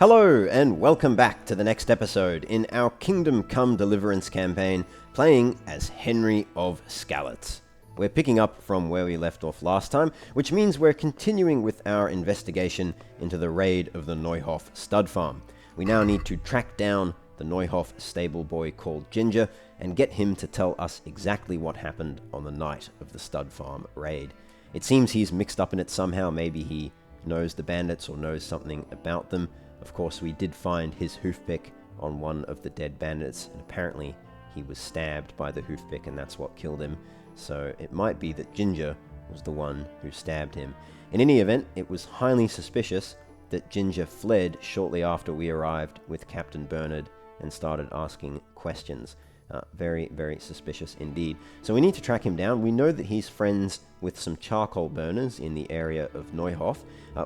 Hello, and welcome back to the next episode in our Kingdom Come Deliverance campaign, playing as Henry of Skalitz. We're picking up from where we left off last time, which means we're continuing with our investigation into the raid of the Neuhof stud farm. We now need to track down the Neuhof stable boy called Ginger and get him to tell us exactly what happened on the night of the stud farm raid. It seems he's mixed up in it somehow. Maybe he knows the bandits or knows something about them. Of course, we did find his hoofpick on one of the dead bandits, and apparently he was stabbed by the hoofpick, and that's what killed him. So it might be that Ginger was the one who stabbed him. In any event, it was highly suspicious that Ginger fled shortly after we arrived with Captain Bernard and started asking questions. Very, very suspicious indeed. So we need to track him down. We know that he's friends with some charcoal burners in the area of Neuhof.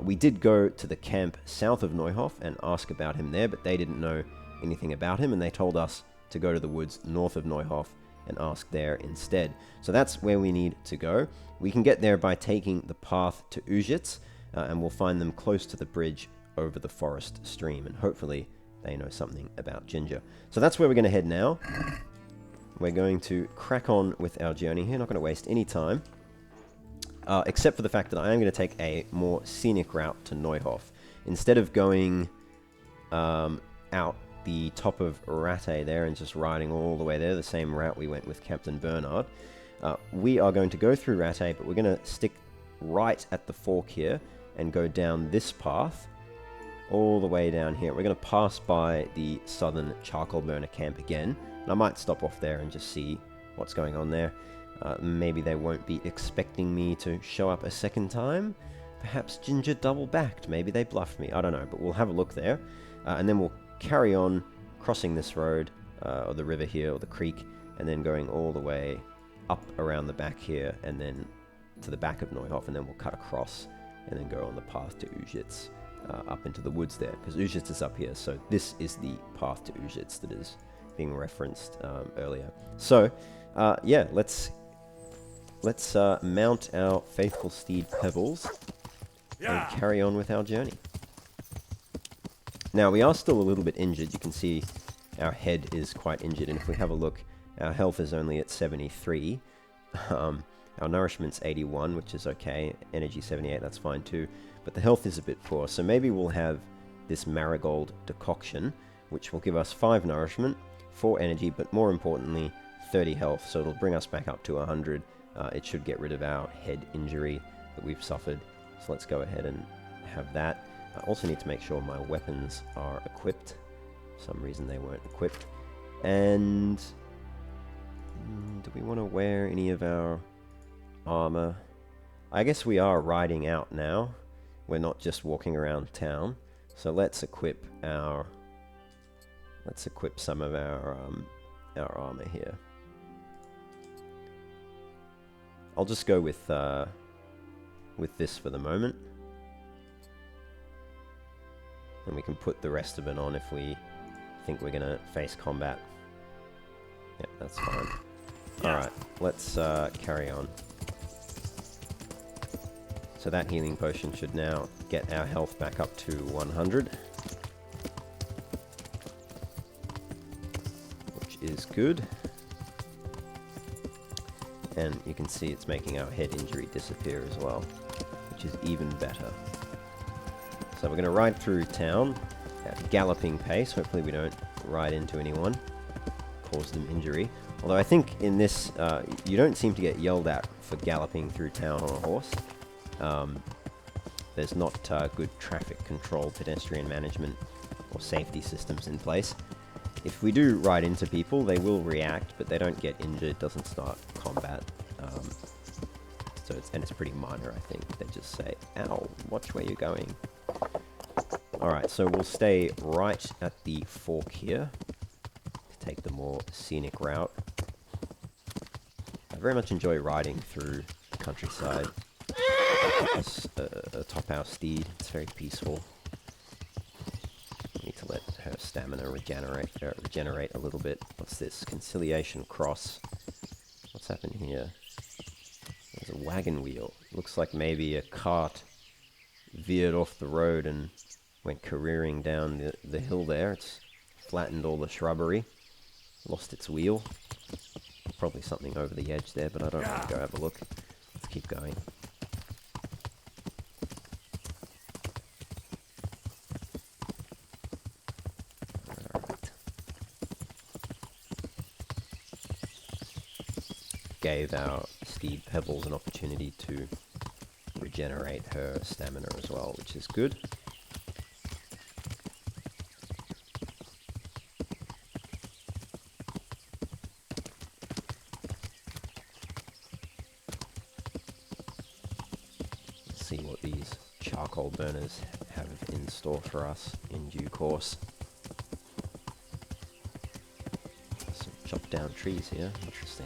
We did go to the camp south of Neuhof and ask about him there, but they didn't know anything about him, and they told us to go to the woods north of Neuhof and ask there instead. So that's where we need to go. We can get there by taking the path to Ujits, and we'll find them close to the bridge over the forest stream, and hopefully they know something about Ginger. So that's where we're going to head now. We're going to crack on with our journey here. Not going to waste any time, except for the fact that I am going to take a more scenic route to Neuhof. Instead of going out the top of Ratte there and just riding all the way there, the same route we went with Captain Bernard, we are going to go through Ratte, but we're going to stick right at the fork here and go down this path all the way down here. We're going to pass by the southern charcoal burner camp again. I might stop off there and just see what's going on there. Maybe they won't be expecting me to show up a second time. Perhaps Ginger double-backed. Maybe they bluffed me. I don't know, but we'll have a look there. And then we'll carry on crossing this road, or the river here, or the creek, and then going all the way up around the back here, and then to the back of Neuhof, and then we'll cut across, and then go on the path to Ujits, up into the woods there, because Ujits is up here. So this is the path to Ujits that is being referenced earlier. So yeah, let's mount our faithful steed Pebbles and carry on with our journey. Now we are still a little bit injured. You can see our head is quite injured, and if we have a look, our health is only at 73. Our nourishment's 81, which is okay. Energy 78, that's fine too, but the health is a bit poor. So maybe we'll have this marigold decoction, which will give us 5 nourishment, 4 energy, but more importantly 30 health, so it'll bring us back up to 100. It should get rid of our head injury that we've suffered, so let's go ahead and have that. I also need to make sure my weapons are equipped. For some reason they weren't equipped. And do we want to wear any of our armor? I guess we are riding out now. We're not just walking around town, so let's equip some of our armor here. I'll just go with this for the moment, and we can put the rest of it on if we think we're gonna face combat. Yep, that's fine. Alright, let's carry on. So that healing potion should now get our health back up to 100. Is good, and you can see it's making our head injury disappear as well, which is even better. So we're going to ride through town at a galloping pace. Hopefully we don't ride into anyone, cause them injury. Although I think in this you don't seem to get yelled at for galloping through town on a horse. There's not good traffic control, pedestrian management, or safety systems in place. If we do ride into people, they will react, but they don't get injured, doesn't start combat. So it's pretty minor, I think. They just say, ow, watch where you're going. Alright, so we'll stay right at the fork here to take the more scenic route. I very much enjoy riding through the countryside. Atop our steed, it's very peaceful. Need to let her stamina regenerate a little bit. What's this? Conciliation cross. What's happened here? There's a wagon wheel. Looks like maybe a cart veered off the road and Went careering down the hill there. It's flattened all the shrubbery. Lost its wheel. Probably something over the edge there, but I don't want to go have a look. Let's keep going. Alright. Gave our steed Pebbles an opportunity to regenerate her stamina as well, which is good. Let's see what these charcoal burners have in store for us in due course. Some chopped down trees here, interesting.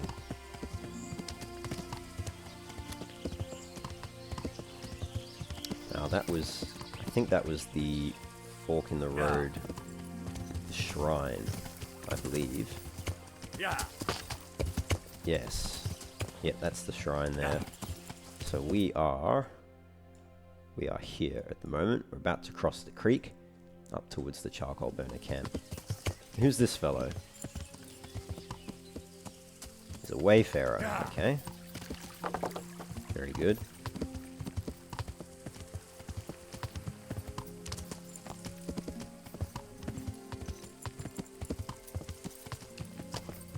Now that was, I think that was the fork in the road shrine, I believe. Yeah. Yes. Yep, that's the shrine there. So we are here at the moment. We're about to cross the creek up towards the charcoal burner camp. Who's this fellow? He's a wayfarer. Okay. Very good.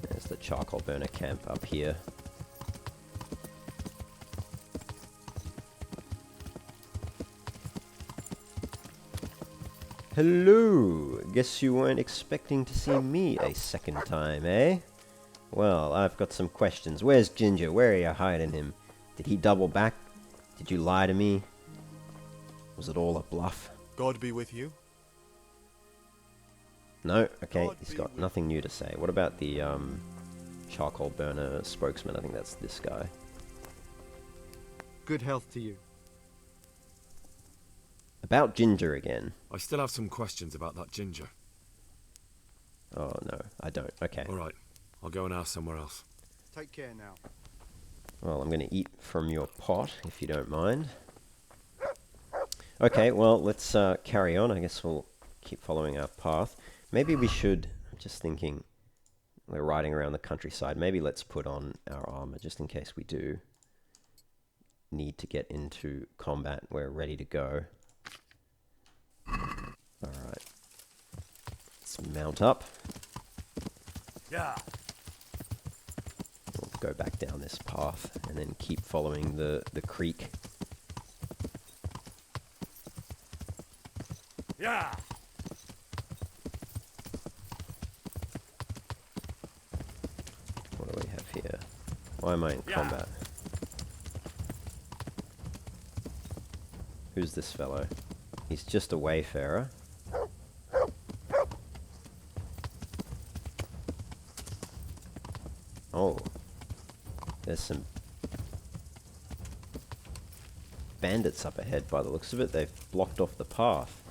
There's the charcoal burner camp up here. Hello! Guess you weren't expecting to see me a second time, eh? Well, I've got some questions. Where's Ginger? Where are you hiding him? Did he double back? Did you lie to me? Was it all a bluff? God be with you. No? Okay, he's got nothing new to say. What about the charcoal burner spokesman? I think that's this guy. Good health to you. About Ginger again. I still have some questions about that Ginger. Oh no, I don't. Okay. Alright, I'll go and ask somewhere else. Take care now. Well, I'm going to eat from your pot, if you don't mind. Okay, well, let's carry on. I guess we'll keep following our path. Maybe we should, I'm just thinking, we're riding around the countryside. Maybe let's put on our armor, just in case we do need to get into combat. We're ready to go. Alright. Let's mount up. Yeah. We'll go back down this path and then keep following the creek. Yeah. What do we have here? Why am I in combat? Who's this fellow? He's just a wayfarer. Oh. There's some bandits up ahead by the looks of it. They've blocked off the path.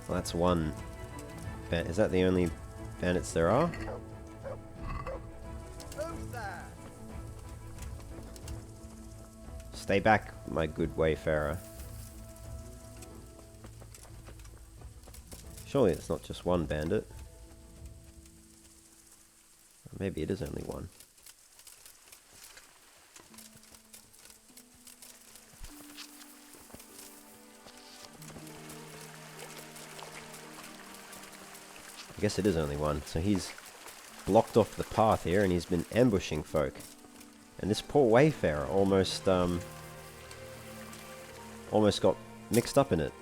Well, that's one. Is that the only bandits there are? Stay back, my good wayfarer. Surely it's not just one bandit. Or maybe it is only one. I guess it is only one. So he's blocked off the path here and he's been ambushing folk. And this poor wayfarer almost got mixed up in it.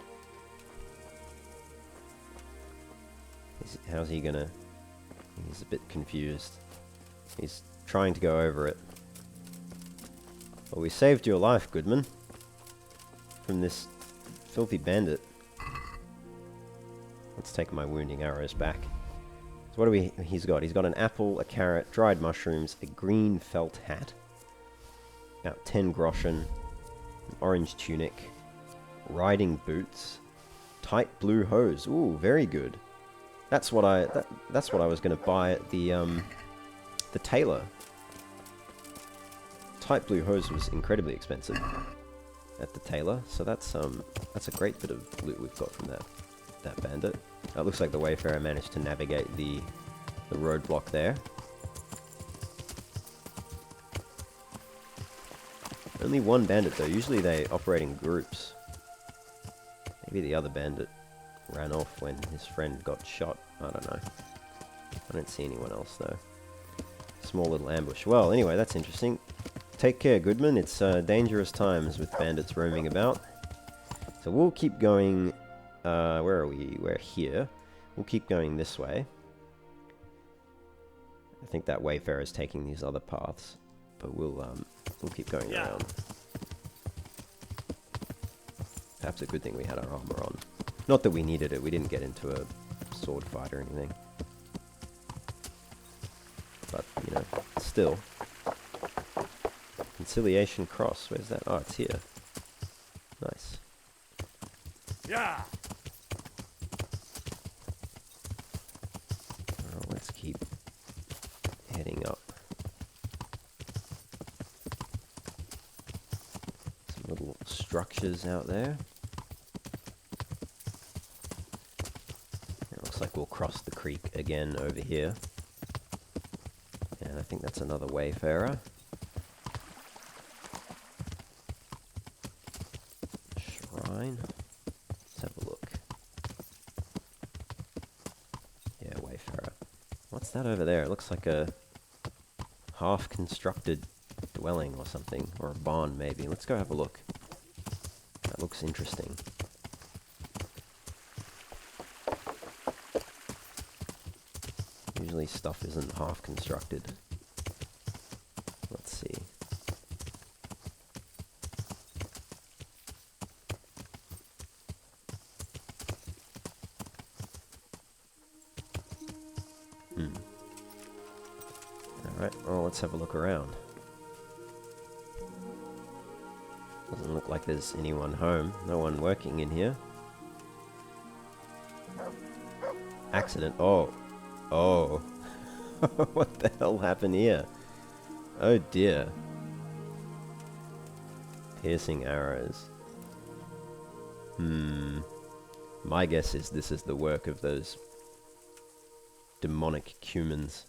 How's he gonna... He's a bit confused. He's trying to go over it. Well, we saved your life, Goodman. From this filthy bandit. Let's take my wounding arrows back. So what do he's got? He's got an apple, a carrot, dried mushrooms, a green felt hat, about 10 groschen, an orange tunic, riding boots, tight blue hose. Ooh, very good. That's what that's what I was going to buy at the tailor. Tight blue hose was incredibly expensive at the tailor, so that's a great bit of loot we've got from that bandit. It looks like the Wayfarer managed to navigate the roadblock there. Only one bandit though. Usually they operate in groups. Maybe the other bandit ran off when his friend got shot. I don't know. I don't see anyone else though. Small little ambush. Well, anyway, that's interesting. Take care, Goodman. It's dangerous times with bandits roaming about. So we'll keep going. Where are we? We're here. We'll keep going this way. I think that Wayfarer is taking these other paths, but we'll keep going around. Perhaps a good thing we had our armor on. Not that we needed it. We didn't get into a sword fight or anything. But, you know, still. Conciliation Cross. Where's that? Oh, it's here. Nice. Yeah. Alright, let's keep heading up. Some little structures out there. It looks like we'll cross the creek again over here. And I think that's another Wayfarer. Shrine. Let's have a look. Yeah, Wayfarer. What's that over there? It looks like a half-constructed dwelling or something. Or a barn, maybe. Let's go have a look. That looks interesting. Usually stuff isn't half-constructed. Let's see. Alright, well, let's have a look around. Doesn't look like there's anyone home. No one working in here. Accident. Oh. Oh. What the hell happened here? Oh dear. Piercing arrows. My guess is this is the work of those demonic cumins.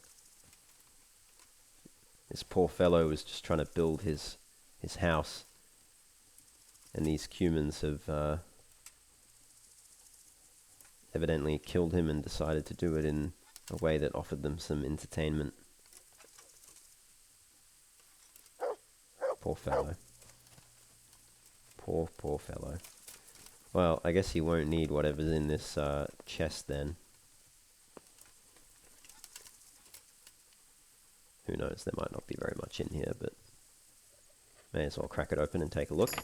This poor fellow was just trying to build his house. And these cumins have evidently killed him and decided to do it in a way that offered them some entertainment. Poor fellow. Poor fellow. Well, I guess he won't need whatever's in this chest then. Who knows, there might not be very much in here, but may as well crack it open and take a look.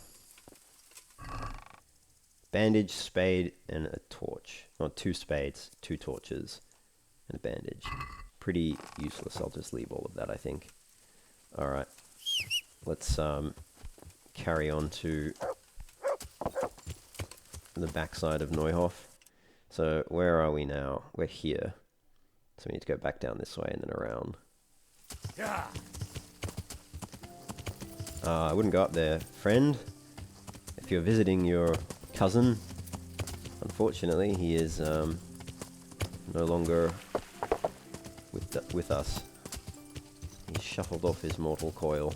Bandage, spade, and a torch. Or 2 spades, 2 torches, and a bandage. Pretty useless. I'll just leave all of that, I think. Alright. Let's carry on to the backside of Neuhof. So, where are we now? We're here. So we need to go back down this way and then around. Yeah. I wouldn't go up there, friend. If you're visiting your cousin, unfortunately, he is no longer with us. He's shuffled off his mortal coil.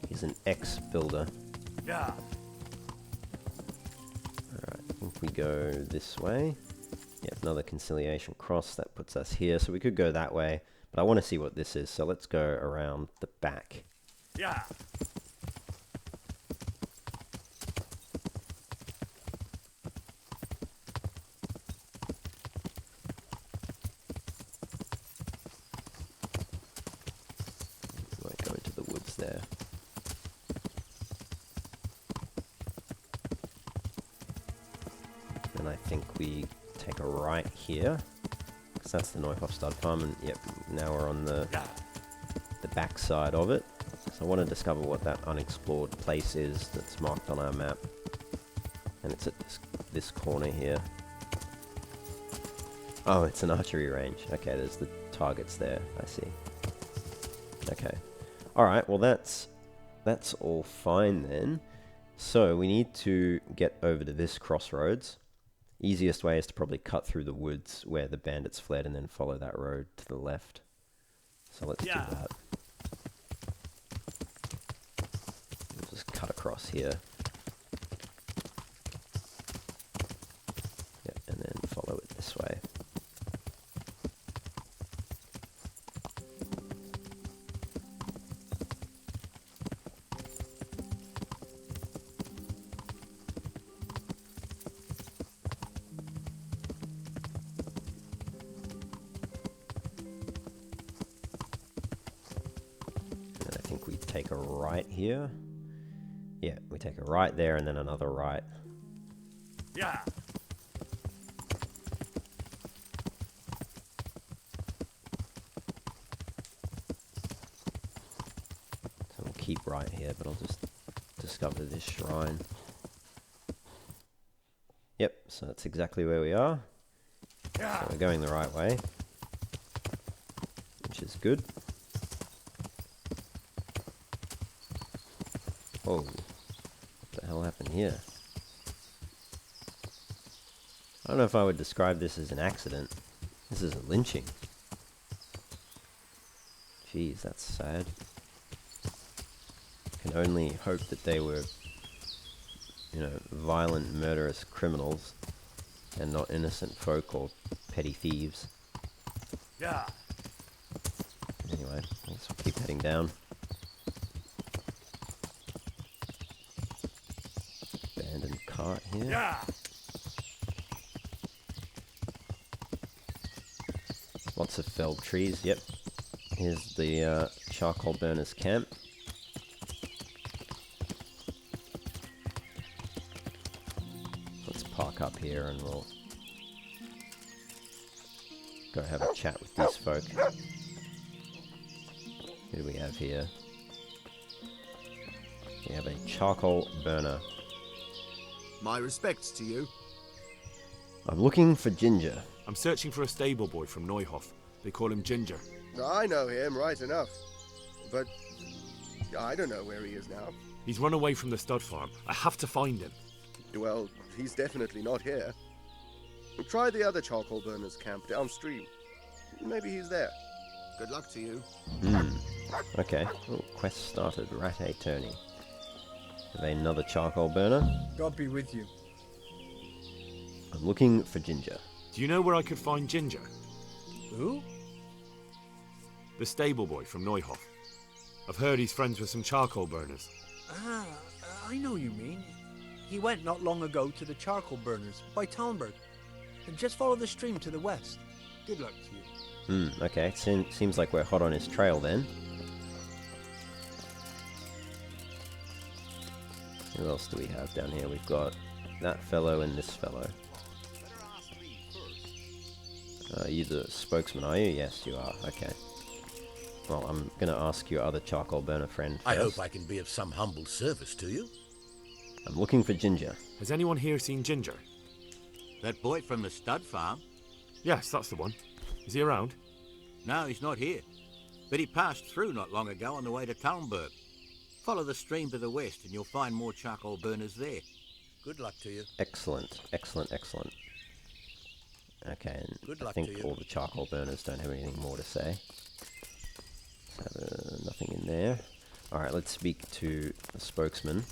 He's an ex-builder. Yeah. Alright, I think we go this way. Yep, another conciliation cross. That puts us here. So we could go that way, but I want to see what this is. So let's go around the back. Yeah. Might go into the woods there. And I think we take a right here, because that's the Neuhof stud farm, and yep, now we're on the back side of it. So I want to discover what that unexplored place is that's marked on our map. And it's at this corner here. Oh, it's an archery range. Okay, there's the targets there. I see. Okay. Alright, well that's all fine then. So we need to get over to this crossroads. Easiest way is to probably cut through the woods where the bandits fled and then follow that road to the left. So let's do that. We'll just cut across here. Yep, and then follow it this way. Take a right here. Yeah, we take a right there and then another right. Yeah. So we'll keep right here, but I'll just discover this shrine. Yep, so that's exactly where we are. Yeah. So we're going the right way, which is good. Oh, what the hell happened here? I don't know if I would describe this as an accident. This is a lynching. Jeez, that's sad. Can only hope that they were, violent, murderous criminals and not innocent folk or petty thieves. Yeah. Anyway, let's keep heading down. Cart here. Yeah. Lots of felled trees. Yep. Here's the charcoal burners camp. Let's park up here and we'll go have a chat with these folk. Who do we have here? We have a charcoal burner. My respects to you. I'm looking for Ginger. I'm searching for a stable boy from Neuhof. They call him Ginger. I know him right enough. But I don't know where he is now. He's run away from the stud farm. I have to find him. Well, he's definitely not here. Try the other charcoal burners camp downstream. Maybe he's there. Good luck to you. Okay. Oh, quest started. Rat attorney. Have another charcoal burner. God be with you. I'm looking for Ginger. Do you know where I could find Ginger? Who? The stable boy from Neuhof. I've heard he's friends with some charcoal burners. Ah, I know you mean. He went not long ago to the charcoal burners by Talmberg. And just follow the stream to the west. Good luck to you. Okay. Seems like we're hot on his trail then. Who else do we have down here? We've got that fellow and this fellow. You the spokesman, are you? Yes, you are. Okay. Well, I'm going to ask your other charcoal burner friend first. I hope I can be of some humble service to you. I'm looking for Ginger. Has anyone here seen Ginger? That boy from the stud farm? Yes, that's the one. Is he around? No, he's not here. But he passed through not long ago on the way to Talmberg. Follow the stream to the west and you'll find more charcoal burners there. Good luck to you. Excellent, excellent, excellent. Okay, and Good I luck think to you. all the charcoal burners don't have anything more to say. Nothing in there. Alright, let's speak to the spokesman.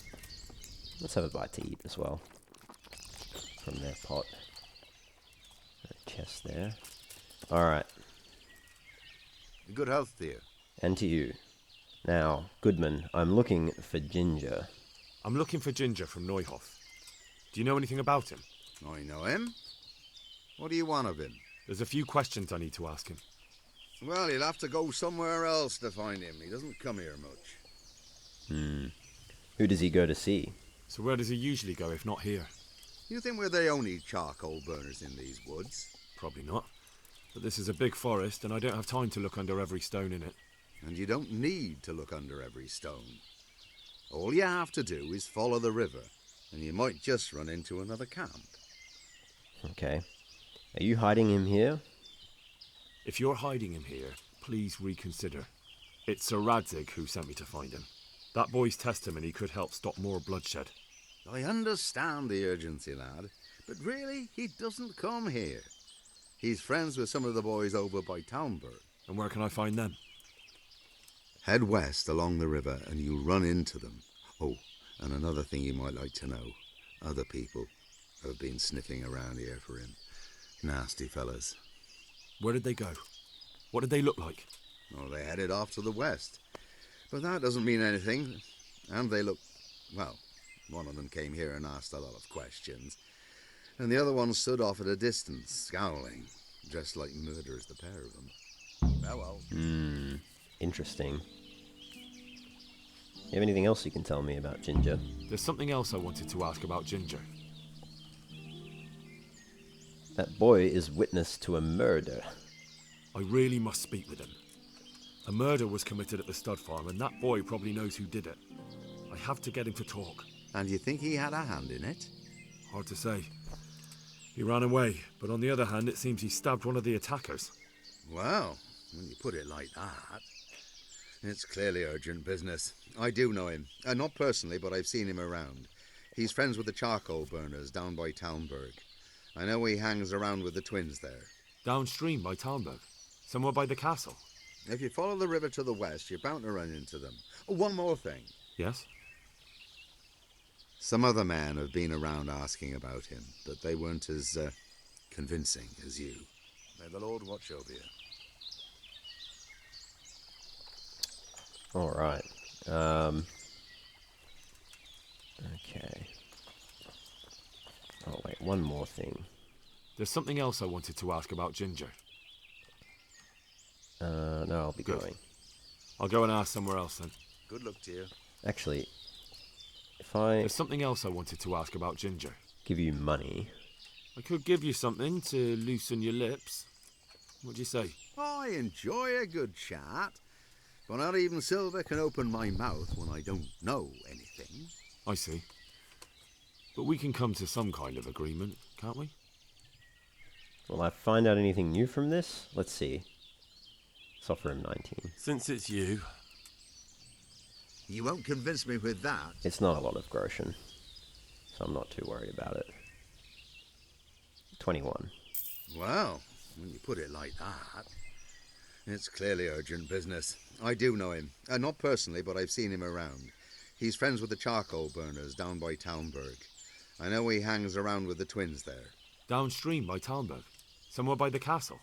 Let's have a bite to eat as well. From their pot. A chest there. Alright, Good health, dear. and to you. Now, Goodman, I'm looking for Ginger. I'm looking for Ginger from Neuhof. Do you know anything about him? I know him. What do you want of him? There's a few questions I need to ask him. Well, you'll have to go somewhere else to find him. He doesn't come here much. Who does he go to see? So where does he usually go if not here? You think we're the only charcoal burners in these woods? Probably not. But this is a big forest and I don't have time to look under every stone in it. And you don't need to look under every stone. All you have to do is follow the river, and you might just run into another camp. Okay. Are you hiding him here? If you're hiding him here, please reconsider. It's Sir Radzig who sent me to find him. That boy's testimony could help stop more bloodshed. I understand the urgency, lad, but really, he doesn't come here. He's friends with some of the boys over by Talmberg. And where can I find them? Head west along the river and you'll run into them. Oh, and another thing you might like to know. Other people have been sniffing around here for him. Nasty fellas. Where did they go? What did they look like? Oh, they headed off to the west. But that doesn't mean anything. And they look... well, one of them came here and asked a lot of questions. And the other one stood off at a distance, scowling. Dressed like murderers, the pair of them. Oh well. Interesting. You have anything else you can tell me about Ginger? There's something else I wanted to ask about Ginger. That boy is witness to a murder. I really must speak with him. A murder was committed at the stud farm, and that boy probably knows who did it. I have to get him to talk. And you think he had a hand in it? Hard to say. He ran away, but on the other hand, it seems he stabbed one of the attackers. Well, when you put it like that, it's clearly urgent business. I do know him. Not personally, but I've seen him around. He's friends with the charcoal burners down by Talmberg. I know he hangs around with the twins there. Downstream by Talmberg? Somewhere by the castle? If you follow the river to the west, you're bound to run into them. Oh, one more thing. Yes? Some other men have been around asking about him, but they weren't as convincing as you. May the Lord watch over you. Alright. Okay. Oh wait, one more thing. There's something else I wanted to ask about Ginger. No, I'll be Good. going. I'll go and ask somewhere else then. Good luck to you. Actually, if I There's something else I wanted to ask about Ginger. give you money... I could give you something to loosen your lips. What do you say? I enjoy a good chat, but not even silver can open my mouth when I don't know anything. I see. But we can come to some kind of agreement, can't we? Will I find out anything new from this? Let's see. Let's offer him 19. Since it's you, You won't convince me with that. It's not a lot of groschen, so I'm not too worried about it. 21. Well, when you put it like that, it's clearly urgent business. I do know him. Not personally, but I've seen him around. He's friends with the charcoal burners down by Talmberg. I know he hangs around with the twins there. Downstream by Talmberg? Somewhere by the castle?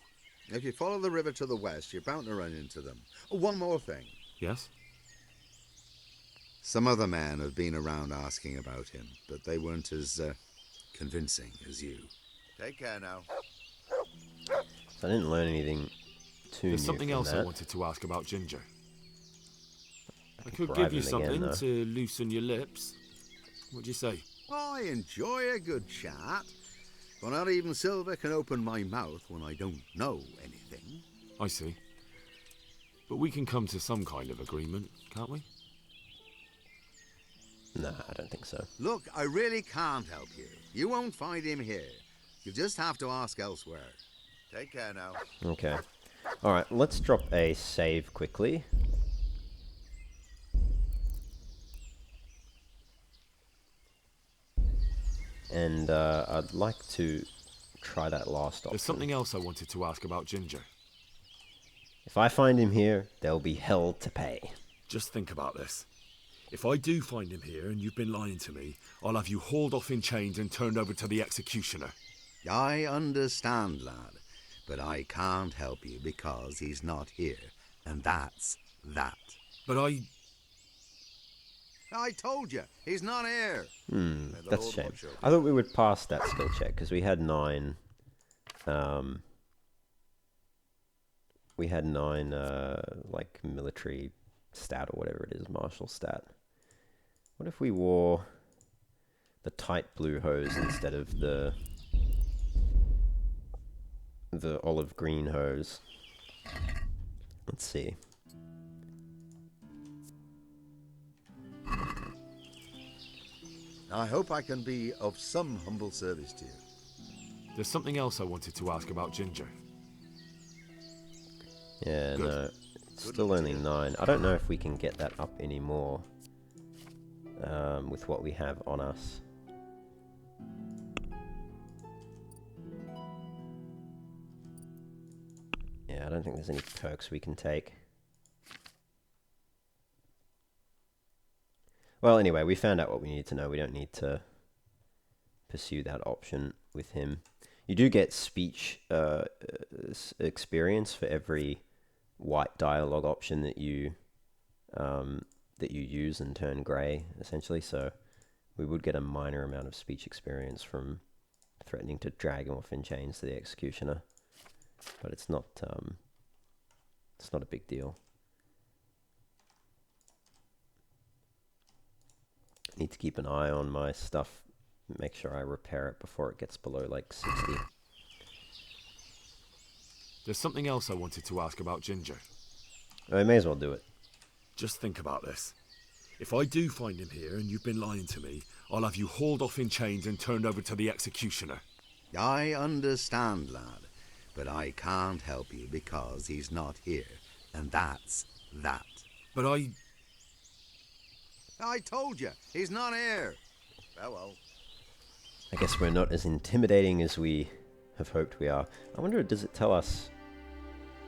If you follow the river to the west, you're bound to run into them. Oh, one more thing. Yes? Some other men have been around asking about him, but they weren't as convincing as you. Take care now. So I didn't learn anything too There's new something from else that. I wanted to ask about Ginger. I could bribe give you him again, something though. to loosen your lips. What do you say? I enjoy a good chat, but not even silver can open my mouth when I don't know anything. I see. But we can come to some kind of agreement, can't we? Nah, I don't think so. Look, I really can't help you. You won't find him here. You just have to ask elsewhere. Take care now. Okay. Alright, let's drop a save quickly. And I'd like to try that last option. There's something else I wanted to ask about Ginger. If I find him here, there'll be hell to pay. Just think about this. If I do find him here and you've been lying to me, I'll have you hauled off in chains and turned over to the executioner. I understand, lad, but I can't help you because he's not here, and that's that. But I told you, he's not here. May the That's a Lord shame. watch over you. I thought we would pass that skill check, because we had 9... we had 9, like, military stat or whatever it is, martial stat. What if we wore the tight blue hose instead of the olive green hose? Let's see. I hope I can be of some humble service to you. There's something else I wanted to ask about Ginger. Yeah, Good. no. It's still only 9. I don't know if we can get that up anymore with what we have on us. Yeah, I don't think there's any perks we can take. Well, anyway, we found out what we needed to know. We don't need to pursue that option with him. You do get speech experience for every white dialogue option that you use and turn grey, essentially. So we would get a minor amount of speech experience from threatening to drag him off in chains to the executioner, but it's not a big deal. Need to keep an eye on my stuff, make sure I repair it before it gets below like 60. There's something else I wanted to ask about Ginger. I may as well do it. Just think about this. If I do find him here and you've been lying to me, I'll have you hauled off in chains and turned over to the executioner. I understand, lad, but I can't help you because he's not here, and that's that. But I told you, he's not here. Well. I guess we're not as intimidating as we have hoped we are. I wonder, does it tell us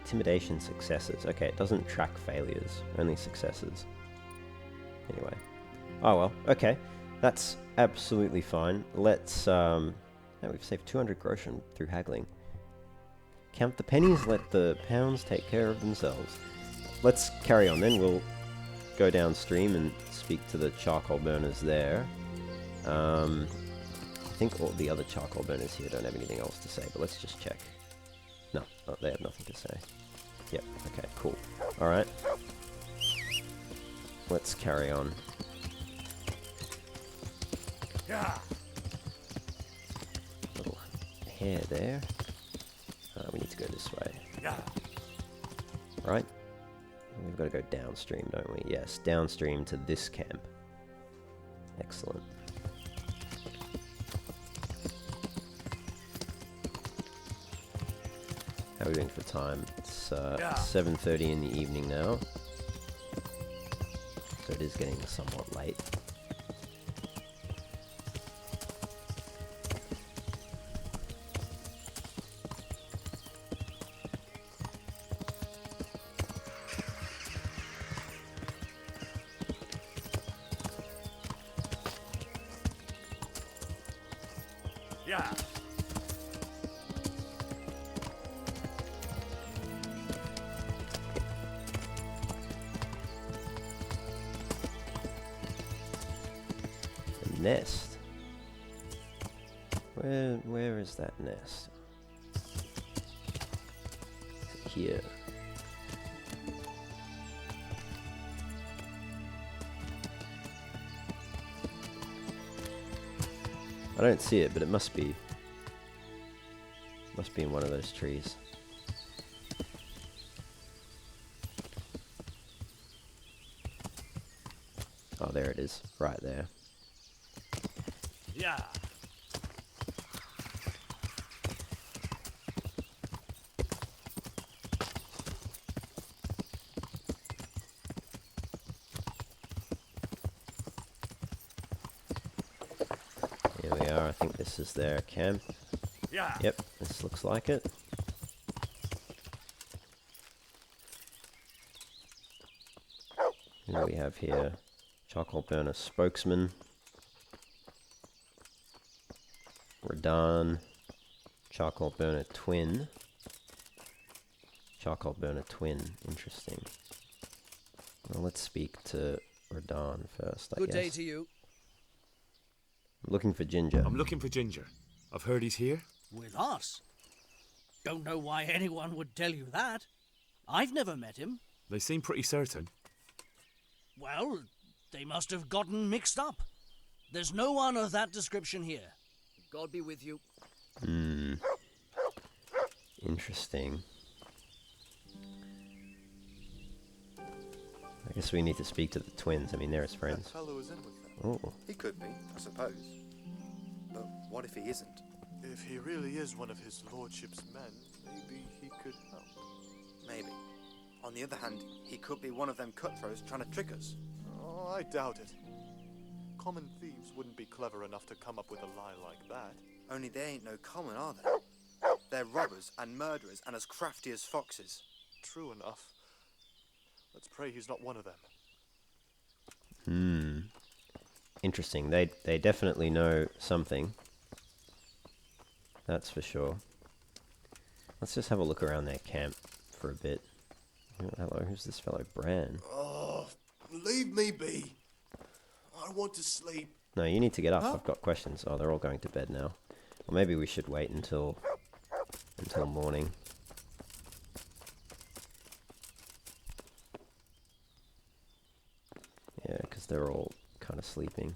intimidation successes? Okay, it doesn't track failures, only successes. Anyway. Oh well, okay. That's absolutely fine. Let's, yeah, we've saved 200 groschen through haggling. Count the pennies, let the pounds take care of themselves. Let's carry on then. We'll go downstream and speak to the charcoal burners there. I think all the other charcoal burners here don't have anything else to say, but let's just check. No, they have nothing to say. Yep, okay, cool. Alright. Let's carry on. Yeah. Little hair there. We need to go this way. Yeah. Right? We've got to go downstream, don't we? Yes, downstream to this camp. Excellent. How are we doing for time? It's 7:30 in the evening now. So it is getting somewhat late. Yeah. The nest. Where is that nest? Is it here? I don't see it, but it must be in one of those trees. Oh, there it is, right there. Yeah. Here we are. I think this is their camp. Yeah. Yep, this looks like it. Who do we have here? Charcoal burner spokesman. Radan. Charcoal burner twin. Charcoal burner twin. Interesting. Well, let's speak to Radan first, I guess. Good day to you. I'm looking for Ginger. I'm looking for Ginger. I've heard he's here. With us? Don't know why anyone would tell you that. I've never met him. They seem pretty certain. Well, they must have gotten mixed up. There's no one of that description here. God be with you. Interesting. I guess we need to speak to the twins. I mean, they're his friends. That fellow is in with them. Oh, He could be, I suppose. But what if he isn't? If he really is one of his lordship's men, maybe he could help. Maybe. On the other hand, he could be one of them cutthroats trying to trick us. Oh, I doubt it. Common thieves wouldn't be clever enough to come up with a lie like that. Only they ain't no common, are they? They're robbers and murderers and as crafty as foxes. True enough. Let's pray he's not one of them. Interesting. They definitely know something. That's for sure. Let's just have a look around their camp for a bit. Hello, who's this fellow? Bran. Oh, leave me be. I want to sleep. No, you need to get up. I've got questions. Oh, they're all going to bed now. Or maybe we should wait until morning. Yeah, because they're all kind of sleeping.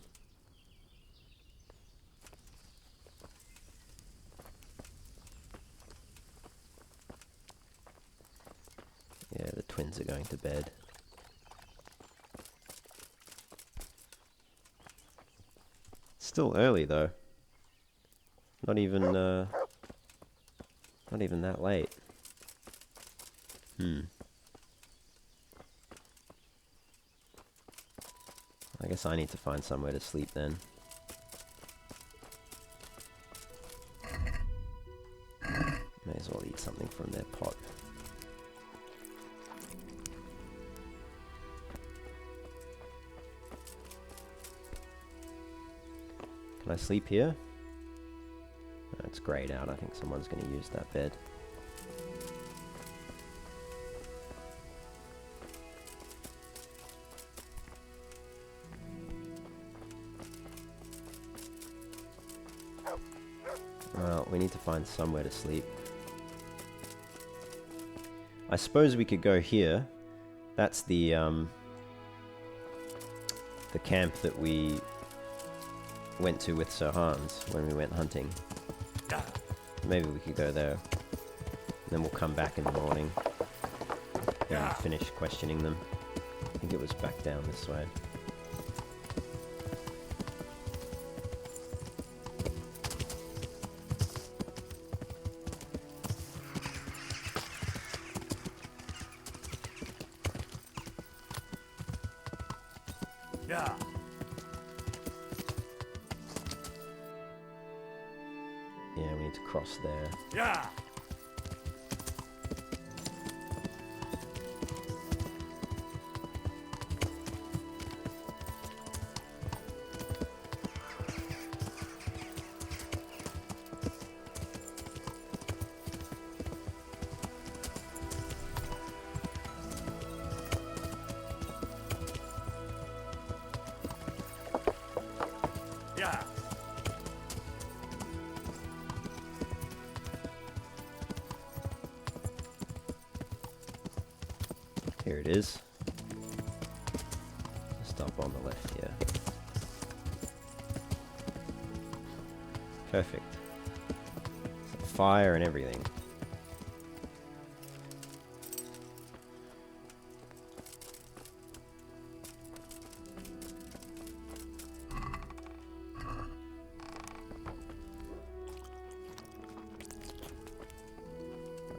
Yeah, the twins are going to bed. Still early though. Not even that late. I guess I need to find somewhere to sleep then. May as well eat something from their pot. Can I sleep here? No, it's greyed out. I think someone's going to use that bed. Well, we need to find somewhere to sleep. I suppose we could go here. That's the camp that we went to with Sir Hans when we went hunting. Maybe we could go there. Then we'll come back in the morning and finish questioning them. I think it was back down this way. Yeah. Yeah, we need to cross there. Yeah. Yeah. Here it is. Just up on the left here. Perfect. Some fire and everything.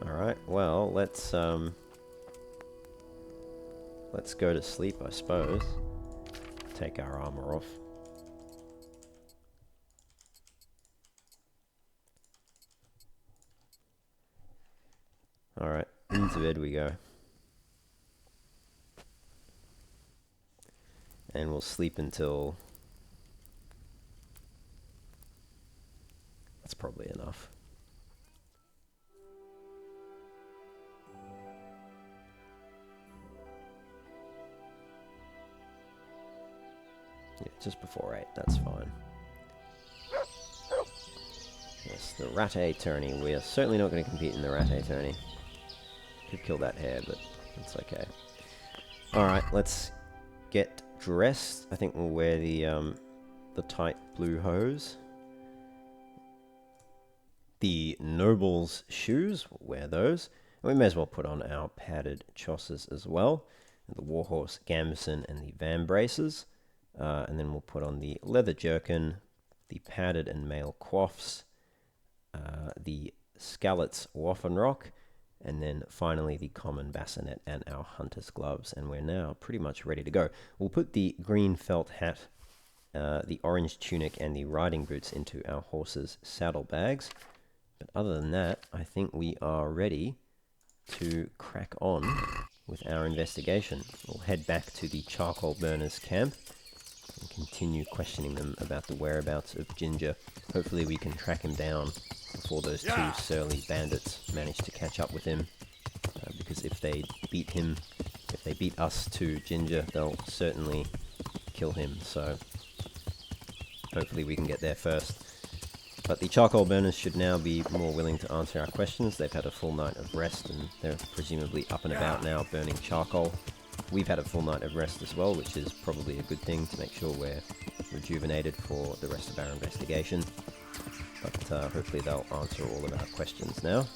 Alright, well, let's go to sleep, I suppose. Take our armor off. Alright, into bed we go. And we'll sleep until... That's probably enough. Yeah, just before 8, that's fine. Yes, the ratte tourney. We are certainly not going to compete in the ratte tourney. Could kill that hare, but that's okay. Alright, let's get dressed. I think we'll wear the tight blue hose. The noble's shoes, we'll wear those. And we may as well put on our padded chaussers as well. The warhorse gambeson and the van braces. And then we'll put on the leather jerkin, the padded and mail coifs, the Skalitz Waffen Rock, and then finally the common bassinet and our hunter's gloves, and we're now pretty much ready to go. We'll put the green felt hat, the orange tunic, and the riding boots into our horse's saddlebags. But other than that, I think we are ready to crack on with our investigation. We'll head back to the charcoal burners camp and continue questioning them about the whereabouts of Ginger. Hopefully we can track him down before those two surly bandits manage to catch up with him. Because if they beat us to Ginger, they'll certainly kill him. So hopefully we can get there first. But the charcoal burners should now be more willing to answer our questions. They've had a full night of rest and they're presumably up and about now burning charcoal. We've had a full night of rest as well, which is probably a good thing to make sure we're rejuvenated for the rest of our investigation. But hopefully they'll answer all of our questions now,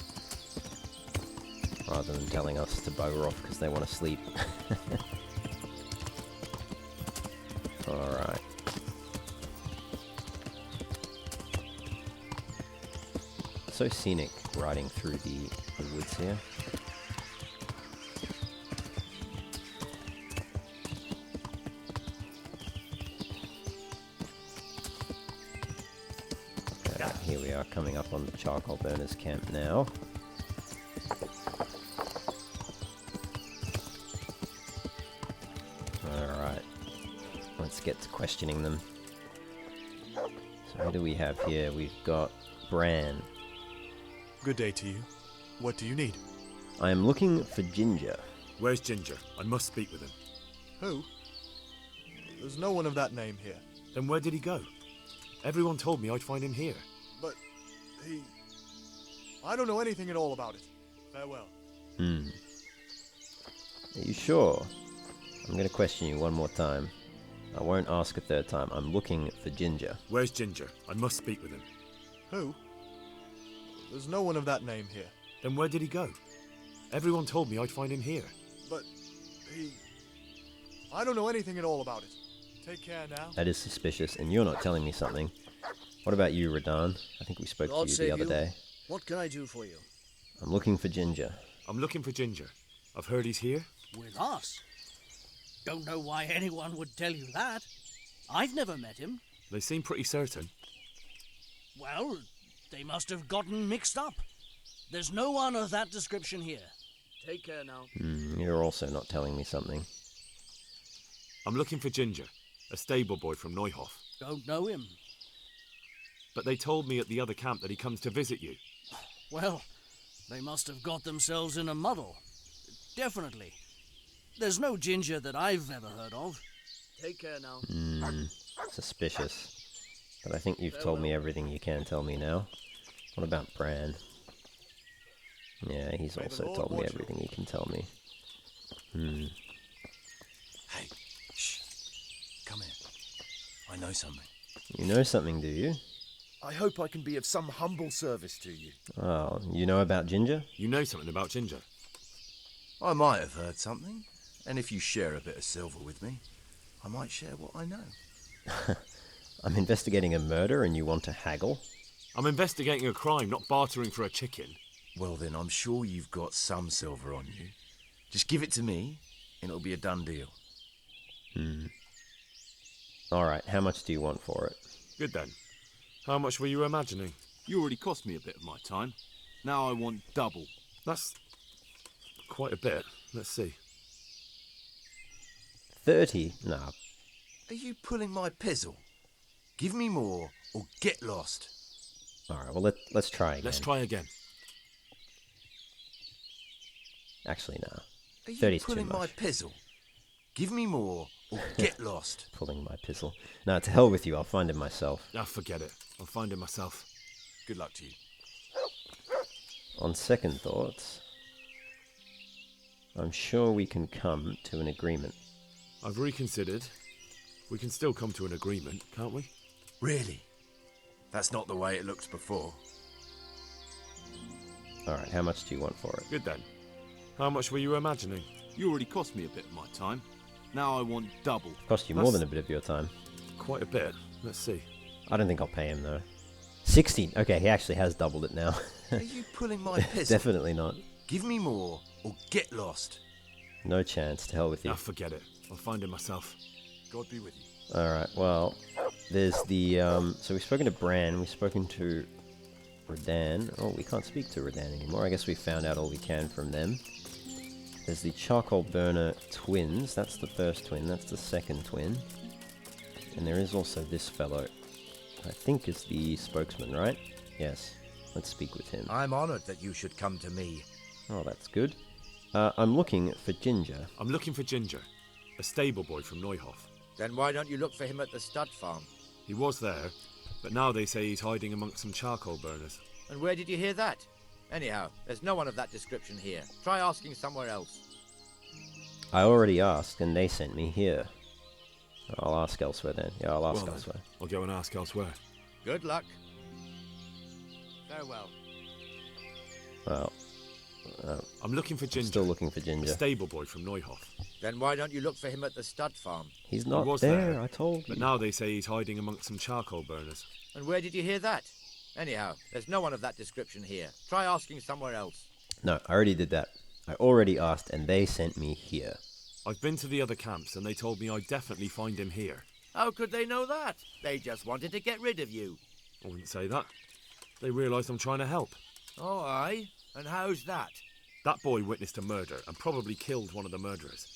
rather than telling us to bugger off because they want to sleep. Alright. So scenic riding through the woods here. Here we are coming up on the charcoal burners camp now. Alright, let's get to questioning them. So who do we have here? We've got Bran. Good day to you. What do you need? I am looking for Ginger. Where's Ginger? I must speak with him. Who? There's no one of that name here. Then where did he go? Everyone told me I'd find him here. But he... I don't know anything at all about it. Farewell. Are you sure? I'm going to question you one more time. I won't ask a third time. I'm looking for Ginger. Where's Ginger? I must speak with him. Who? There's no one of that name here. Then where did he go? Everyone told me I'd find him here. But he... I don't know anything at all about it. Take care now. That is suspicious, and you're not telling me something. What about you, Radahn? I think we spoke to you the other day. What can I do for you? I'm looking for Ginger. I'm looking for Ginger. I've heard he's here. With us? Don't know why anyone would tell you that. I've never met him. They seem pretty certain. Well, they must have gotten mixed up. There's no one of that description here. Take care now. You're also not telling me something. I'm looking for Ginger, a stable boy from Neuhof. Don't know him. But they told me at the other camp that he comes to visit you. Well, they must have got themselves in a muddle. Definitely. There's no Ginger that I've ever heard of. Take care now. Suspicious. But I think you've told me everything you can tell me now. What about Bran? Yeah, he's also told me everything he can tell me. Hey, shh. Come here. I know something. You know something, do you? I hope I can be of some humble service to you. Oh, you know about Ginger? You know something about Ginger? I might have heard something, and if you share a bit of silver with me, I might share what I know. I'm investigating a murder and you want to haggle? I'm investigating a crime, not bartering for a chicken. Well then, I'm sure you've got some silver on you. Just give it to me, and it'll be a done deal. Alright, how much do you want for it? Good then. How much were you imagining? You already cost me a bit of my time. Now I want double. That's quite a bit. Let's see. 30? Nah. Are you pulling my pizzle? Give me more, or get lost. Alright, well let's try again. Let's try again. Actually, no. Are you 30's pulling too my much. pizzle? Give me more, or get lost. Pulling my pizzle. No, to hell with you, I'll find him myself. Ah, forget it. I'll find him myself. Good luck to you. On second thoughts, I'm sure we can come to an agreement. I've reconsidered. We can still come to an agreement, can't we? Really? That's not the way it looked before. Alright, how much do you want for it? Good then. How much were you imagining? You already cost me a bit of my time. Now I want double. Cost you more than a bit of your time. Quite a bit. Let's see. I don't think I'll pay him though. 16. Okay, he actually has doubled it now. Are you pulling my pistol? Definitely not. Give me more, or get lost. No chance. To hell with you. Ah, forget it. I'll find him myself. God be with you. Alright, well, there's the, so we've spoken to Bran, we've spoken to Redan. Oh, we can't speak to Redan anymore. I guess we found out all we can from them. There's the charcoal burner twins. That's the first twin. That's the second twin. And there is also this fellow. I think is the spokesman, right? Yes. Let's speak with him. I'm honored that you should come to me. Oh, that's good. I'm looking for Ginger. I'm looking for Ginger, a stable boy from Neuhof. Then why don't you look for him at the stud farm? He was there, but now they say he's hiding amongst some charcoal burners. And where did you hear that? Anyhow, there's no one of that description here. Try asking somewhere else. I already asked, and they sent me here. I'll ask elsewhere then. Yeah, I'll ask Well, elsewhere. I'll go and ask elsewhere. Good luck. Farewell. Well, I'm looking for Ginger. Still looking for A Ginger. stable boy from Neuhof. Then why don't you look for him at the stud farm? He's He not was there, I told you. But now they say he's hiding amongst some charcoal burners. And where did you hear that? Anyhow, there's no one of that description here. Try asking somewhere else. No, I already did that. I already asked, and they sent me here. I've been to the other camps, and they told me I'd definitely find him here. How could they know that? They just wanted to get rid of you. I wouldn't say that. They realised I'm trying to help. Oh, aye? And how's that? That boy witnessed a murder and probably killed one of the murderers.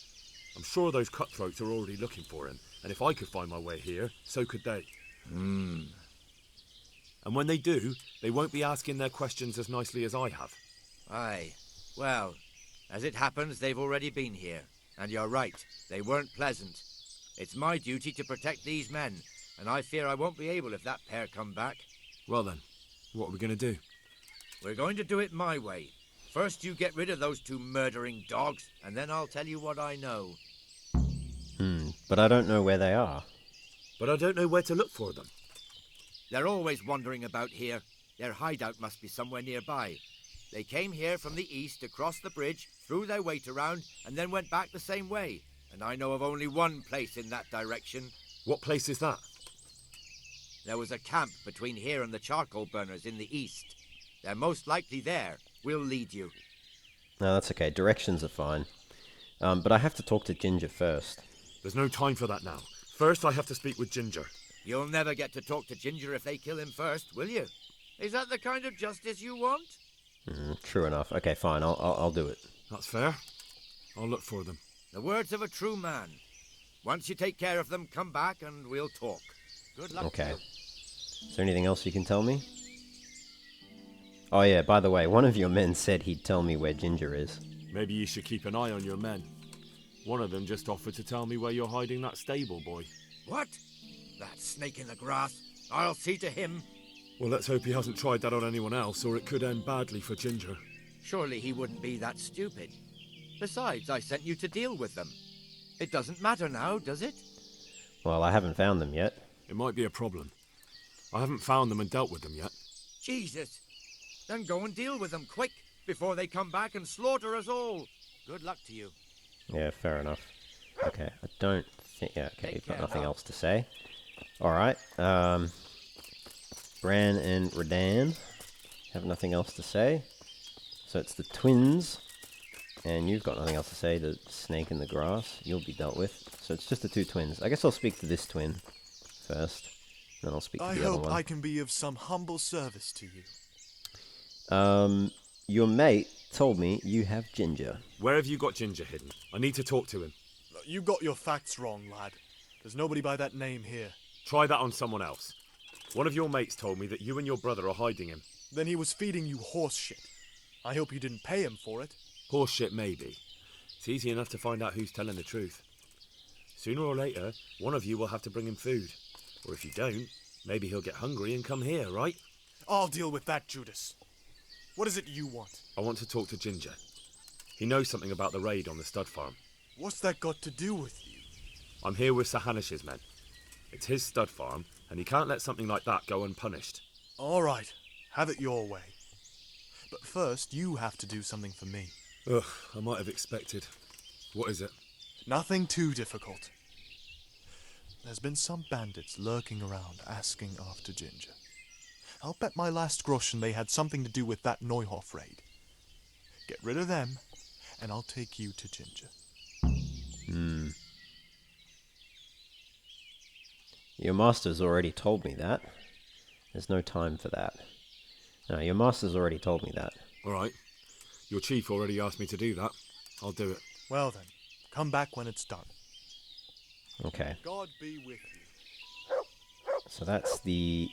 I'm sure those cutthroats are already looking for him, and if I could find my way here, so could they. And when they do, they won't be asking their questions as nicely as I have. Aye. Well, as it happens, they've already been here. And you're right, they weren't pleasant. It's my duty to protect these men, and I fear I won't be able if that pair come back. Well then, what are we going to do? We're going to do it my way. First you get rid of those two murdering dogs, and then I'll tell you what I know. But I don't know where they are. But I don't know where to look for them. They're always wandering about here. Their hideout must be somewhere nearby. They came here from the east, across the bridge, threw their weight around, and then went back the same way. And I know of only one place in that direction. What place is that? There was a camp between here and the charcoal burners in the east. They're most likely there. We'll lead you. No, that's okay. Directions are fine. But I have to talk to Ginger first. There's no time for that now. First, I have to speak with Ginger. You'll never get to talk to Ginger if they kill him first, will you? Is that the kind of justice you want? True enough. Okay, fine. I'll do it. That's fair. I'll look for them. The words of a true man. Once you take care of them, come back and we'll talk. Good luck. Okay. Is there anything else you can tell me? Oh yeah, by the way, one of your men said he'd tell me where Ginger is. Maybe you should keep an eye on your men. One of them just offered to tell me where you're hiding that stable boy. What? That snake in the grass? I'll see to him. Well, let's hope he hasn't tried that on anyone else, or it could end badly for Ginger. Surely he wouldn't be that stupid. Besides, I sent you to deal with them. It doesn't matter now, does it? Well, I haven't found them yet. It might be a problem. I haven't found them and dealt with them yet. Jesus! Then go and deal with them quick, before they come back and slaughter us all. Good luck to you. Yeah, fair enough. Okay, I don't think... Yeah, okay, you've got nothing else to say. Alright, Bran and Redan have nothing else to say. So it's the twins, and you've got nothing else to say, the snake in the grass, you'll be dealt with. So it's just the two twins. I guess I'll speak to this twin first, then I'll speak to the other one. I hope I can be of some humble service to you. Your mate told me you have Ginger. Where have you got Ginger hidden? I need to talk to him. You got your facts wrong, lad. There's nobody by that name here. Try that on someone else. One of your mates told me that you and your brother are hiding him. Then he was feeding you horse shit. I hope you didn't pay him for it. Horse shit, maybe. It's easy enough to find out who's telling the truth. Sooner or later, one of you will have to bring him food. Or if you don't, maybe he'll get hungry and come here, right? I'll deal with that, Judas. What is it you want? I want to talk to Ginger. He knows something about the raid on the stud farm. What's that got to do with you? I'm here with Sir Hanish's men. It's his stud farm, and he can't let something like that go unpunished. All right, have it your way. But first, you have to do something for me. Ugh, I might have expected. What is it? Nothing too difficult. There's been some bandits lurking around asking after Ginger. I'll bet my last groschen they had something to do with that Neuhof raid. Get rid of them, and I'll take you to Ginger. Your master's already told me that. There's no time for that. No, your master's already told me that. Alright. Your chief already asked me to do that. I'll do it. Well then, come back when it's done. Okay. God be with you. So that's the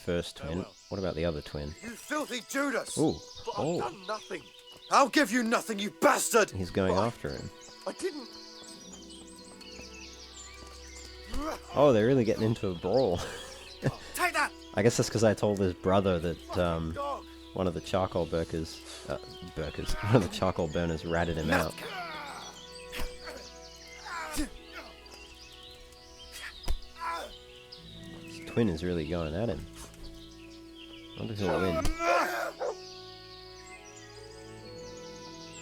first twin. What about the other twin? You filthy Judas! Ooh. But I've done nothing. I'll give you nothing, you bastard! He's going after him. I didn't. Oh, they're really getting into a brawl. Take that! I guess that's because I told his brother that one of the charcoal one of the charcoal burners ratted him out. His twin is really going at him. I wonder if he'll win.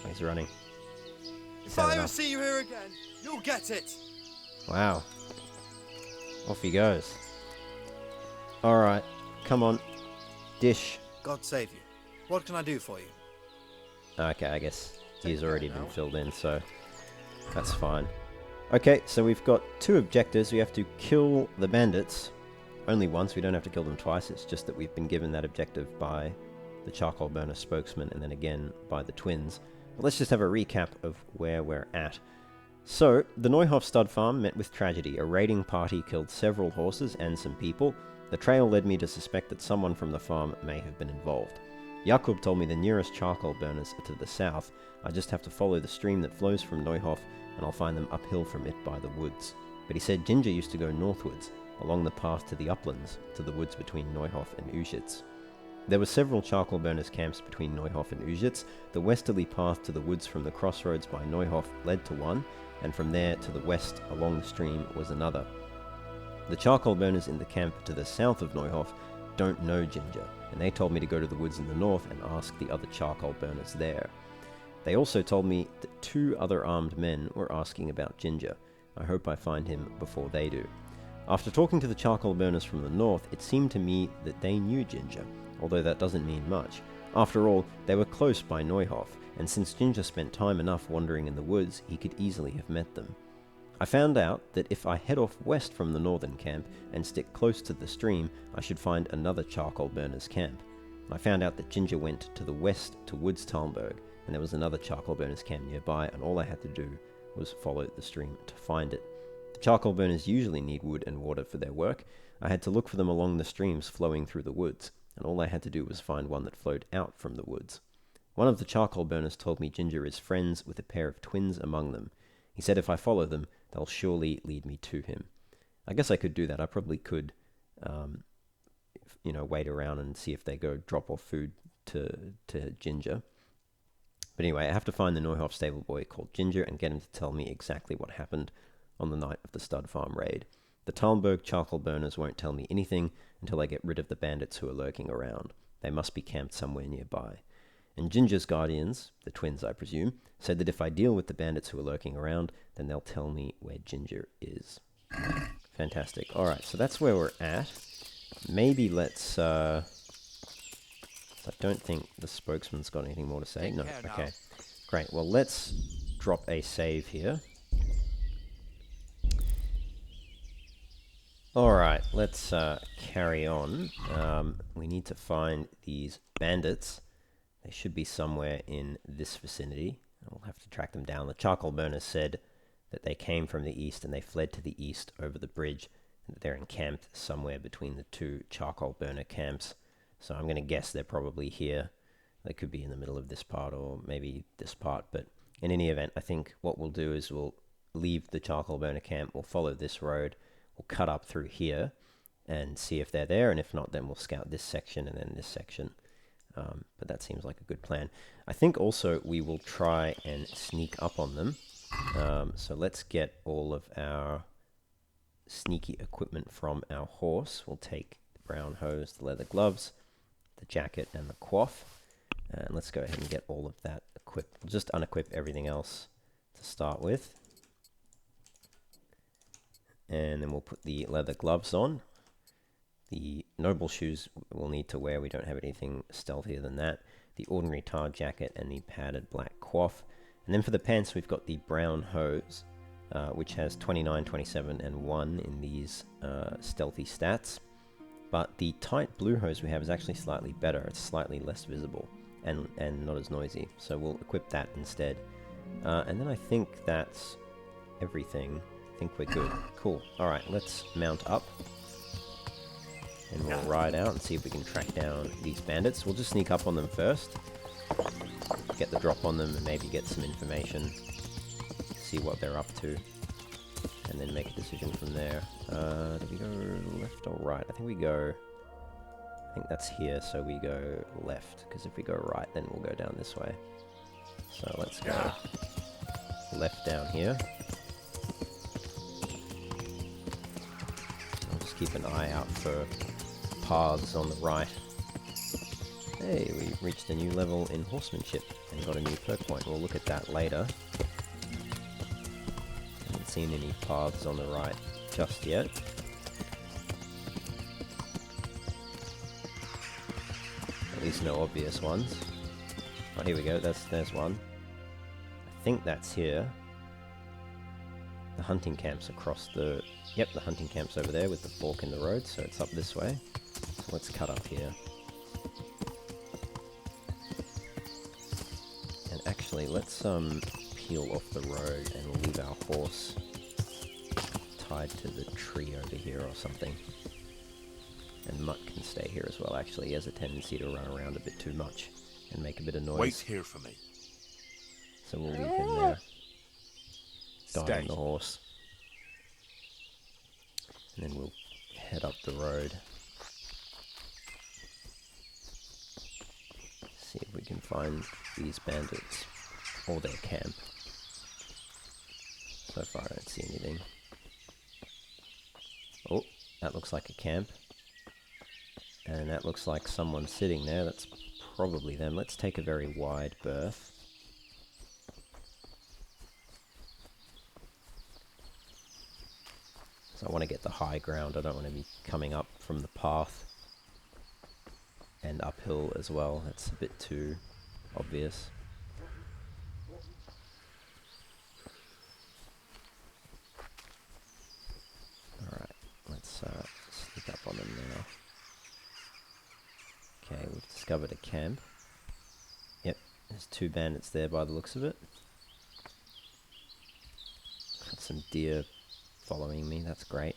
Oh, he's running. If I ever see you here again, you'll get it! Wow. Off he goes. Alright, come on. Dish. God save you. What can I do for you? Okay, I guess he's already been filled in, so that's fine. Okay, so we've got 2 objectives. We have to kill the bandits. Only once, we don't have to kill them twice. It's just that we've been given that objective by the charcoal burner spokesman and then again by the twins. But let's just have a recap of where we're at. So, the Neuhof stud farm met with tragedy. A raiding party killed several horses and some people. The trail led me to suspect that someone from the farm may have been involved. Jakub told me the nearest charcoal burners are to the south. I just have to follow the stream that flows from Neuhof, and I'll find them uphill from it by the woods. But he said Ginger used to go northwards, along the path to the uplands, to the woods between Neuhof and Uschitz. There were several charcoal burners' camps between Neuhof and Uschitz. The westerly path to the woods from the crossroads by Neuhof led to one, and from there to the west along the stream was another. The charcoal burners in the camp to the south of Neuhof don't know Ginger, and they told me to go to the woods in the north and ask the other charcoal burners there. They also told me that 2 other armed men were asking about Ginger. I hope I find him before they do. After talking to the charcoal burners from the north, it seemed to me that they knew Ginger, although that doesn't mean much. After all, they were close by Neuhof, and since Ginger spent time enough wandering in the woods, he could easily have met them. I found out that if I head off west from the northern camp and stick close to the stream, I should find another charcoal burner's camp. I found out that Ginger went to the west to Woods Talmberg, and there was another charcoal burner's camp nearby, and all I had to do was follow the stream to find it. The charcoal burners usually need wood and water for their work. I had to look for them along the streams flowing through the woods, and all I had to do was find one that flowed out from the woods. One of the charcoal burners told me Ginger is friends with a pair of twins among them. He said if I follow them, they'll surely lead me to him. I guess I could do that. I probably could, wait around and see if they go drop off food to Ginger. But anyway, I have to find the Neuhof stable boy called Ginger and get him to tell me exactly what happened on the night of the stud farm raid. The Talmberg charcoal burners won't tell me anything until I get rid of the bandits who are lurking around. They must be camped somewhere nearby. And Ginger's guardians, the twins I presume, said that if I deal with the bandits who are lurking around, then they'll tell me where Ginger is. Fantastic. Alright, so that's where we're at. Maybe let's... I don't think the spokesman's got anything more to say. No, okay. Great, well let's drop a save here. Alright, let's carry on. We need to find these bandits. They should be somewhere in this vicinity. We'll have to track them down. The charcoal burners said that they came from the east and they fled to the east over the bridge, and that they're encamped somewhere between the 2 charcoal burner camps. So I'm going to guess they're probably here. They could be in the middle of this part or maybe this part, but in any event, I think what we'll do is we'll leave the charcoal burner camp, we'll follow this road, we'll cut up through here and see if they're there, and if not, then we'll scout this section and then this section. But that seems like a good plan. I think also we will try and sneak up on them. So let's get all of our sneaky equipment from our horse. We'll take the brown hose, the leather gloves, the jacket, and the coif. And let's go ahead and get all of that equipped. We'll just unequip everything else to start with. And then we'll put the leather gloves on. The noble shoes we'll need to wear. We don't have anything stealthier than that. The ordinary tar jacket and the padded black coif. And then for the pants, we've got the brown hose, which has 29, 27, and 1 in these stealthy stats. But the tight blue hose we have is actually slightly better. It's slightly less visible and not as noisy. So we'll equip that instead. And then I think that's everything. I think we're good. Cool. Alright, let's mount up. And we'll ride out and see if we can track down these bandits. We'll just sneak up on them first. Get the drop on them and maybe get some information. See what they're up to. And then make a decision from there. Do we go left or right? I think we go... I think that's here, so we go left. Because if we go right, then we'll go down this way. So let's go left down here. I'll just keep an eye out for paths on the right. Hey, we reached a new level in horsemanship and got a new perk point. We'll look at that later. Haven't seen any paths on the right just yet. At least no obvious ones. Oh, here we go. There's one. I think that's here. The hunting camp's across the... Yep, the hunting camp's over there with the fork in the road, so it's up this way. So let's cut up here. And actually, let's peel off the road and leave our horse tied to the tree over here or something. And Mutt can stay here as well, actually. He has a tendency to run around a bit too much and make a bit of noise. Wait here for me. So we'll leave him there. Die on the horse. And then we'll head up the road. See if we can find these bandits or their camp. So far I don't see anything. Oh, that looks like a camp. And that looks like someone sitting there. That's probably them. Let's take a very wide berth. So I want to get the high ground. I don't want to be coming up from the path and uphill as well. That's a bit too obvious. Alright, let's sneak up on them now. Okay, we've discovered a camp. Yep, there's 2 bandits there by the looks of it. Got some deer following me, that's great.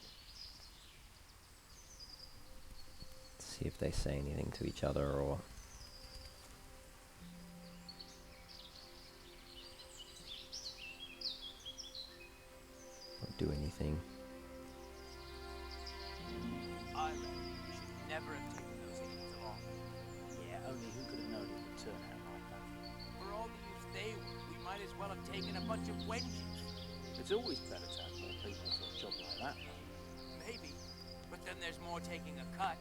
Let's see if they say anything to each other or... do anything. I reckon we should never have taken those idiots along. Yeah, only who could have known it would turn out like that? For all the use they were, we might as well have taken a bunch of wenches. It's always better to have more people for a job like that. Maybe, but then there's more taking a cut.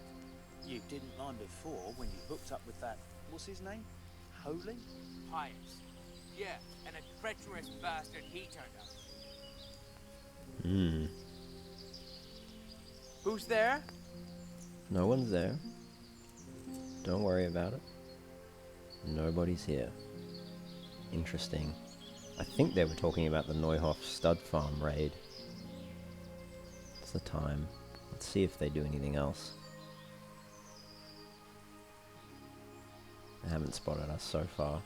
You didn't mind before when you hooked up with that, what's his name? Holy? Pious. Yeah, and a treacherous bastard he turned out. Hmm. Who's there? No one's there. Don't worry about it. Nobody's here. Interesting. I think they were talking about the Neuhof stud farm raid. It's the time. Let's see if they do anything else. They haven't spotted us so far.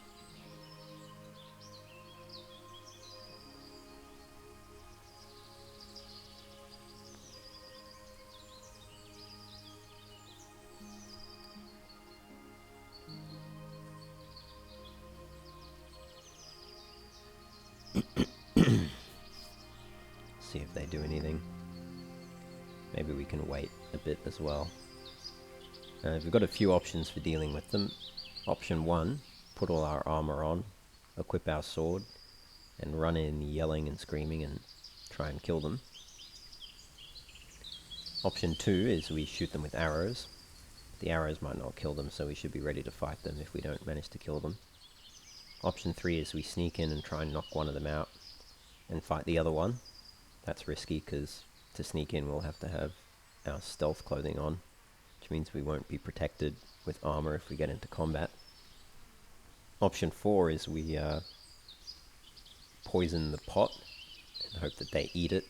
See if they do anything. Maybe we can wait a bit as well. We've got a few options for dealing with them. Option 1, put all our armor on, equip our sword, and run in yelling and screaming and try and kill them. Option 2 is we shoot them with arrows. The arrows might not kill them, so we should be ready to fight them if we don't manage to kill them. Option 3 is we sneak in and try and knock one of them out and fight the other one. That's risky because to sneak in we'll have to have our stealth clothing on. which means we won't be protected with armor if we get into combat. Option 4 is we poison the pot and hope that they eat it,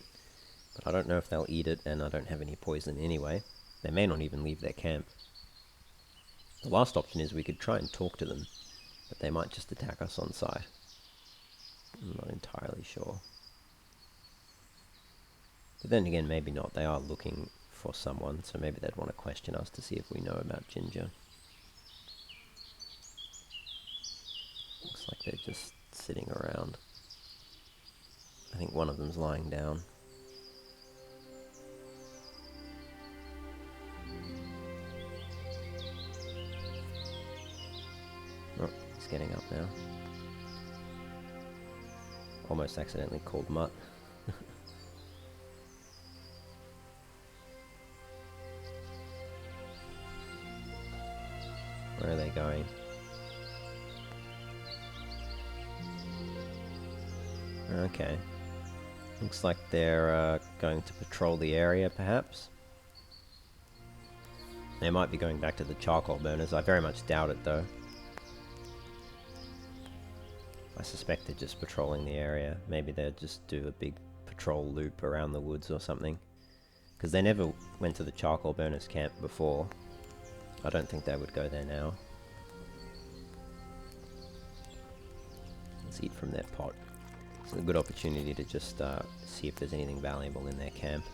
but I don't know if they'll eat it, and I don't have any poison anyway. They may not even leave their camp. The last option is we could try and talk to them, but they might just attack us on sight. I'm not entirely sure. But then again, maybe not. They are looking for someone, so maybe they'd want to question us to see if we know about Ginger. Looks like they're just sitting around. I think one of them's lying down. Oh, he's getting up now. Almost accidentally called Mutt. Where are they going? Okay. Looks like they're going to patrol the area, perhaps. They might be going back to the charcoal burners. I very much doubt it, though. I suspect they're just patrolling the area. Maybe they'll just do a big patrol loop around the woods or something. Because they never went to the charcoal burners camp before. I don't think they would go there now. Let's eat from their pot. It's a good opportunity to just see if there's anything valuable in their camp.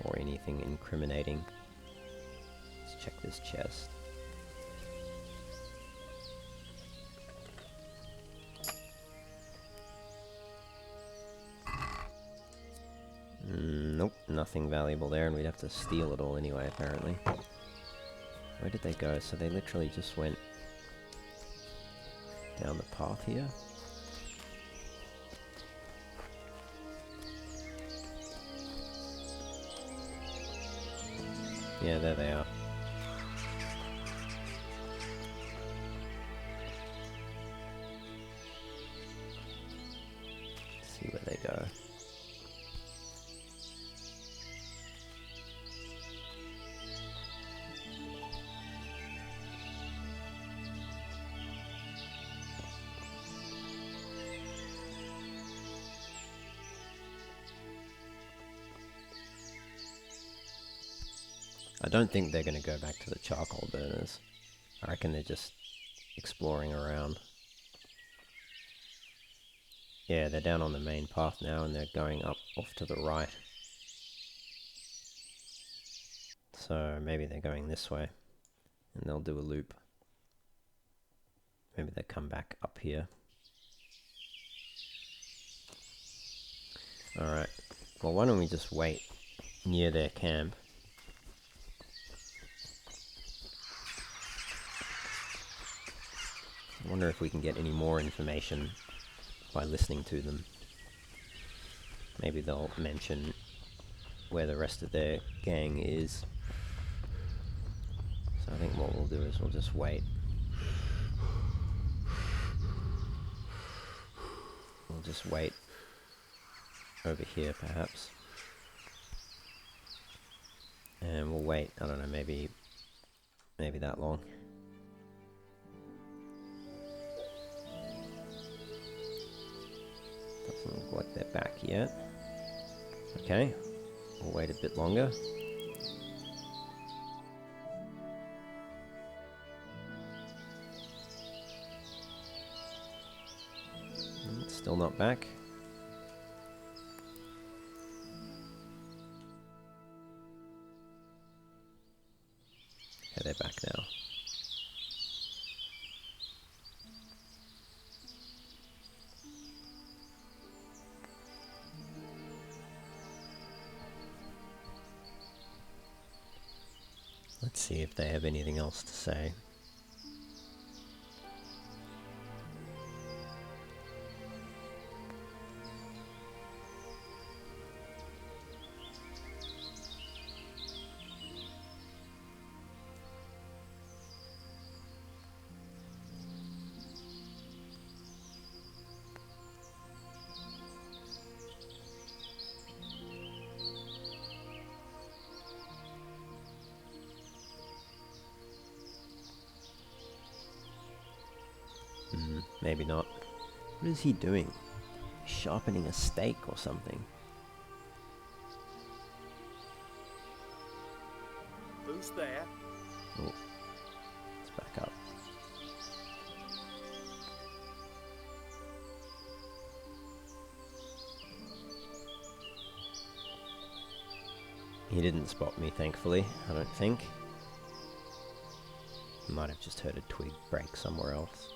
Or anything incriminating. Let's check this chest. Nope, nothing valuable there, and we'd have to steal it all anyway, apparently. Where did they go? So they literally just went down the path here. Yeah, there they are. Let's see where they go. I don't think they're going to go back to the charcoal burners. I reckon they're just exploring around. Yeah, they're down on the main path now, and they're going up off to the right. So maybe they're going this way, and they'll do a loop. Maybe they'll come back up here. Alright, well, why don't we just wait near their camp? I wonder if we can get any more information by listening to them. Maybe they'll mention where the rest of their gang is. So I think what we'll do is we'll just wait. We'll just wait over here, perhaps. And we'll wait, I don't know, maybe that long. Doesn't look like they're back yet. Okay, we'll wait a bit longer. Still not back. Okay, they're back now. Let's see if they have anything else to say. Maybe not. What is he doing? Sharpening a stake or something. Who's there? Oh, let's back up. He didn't spot me, thankfully, I don't think. He might have just heard a twig break somewhere else.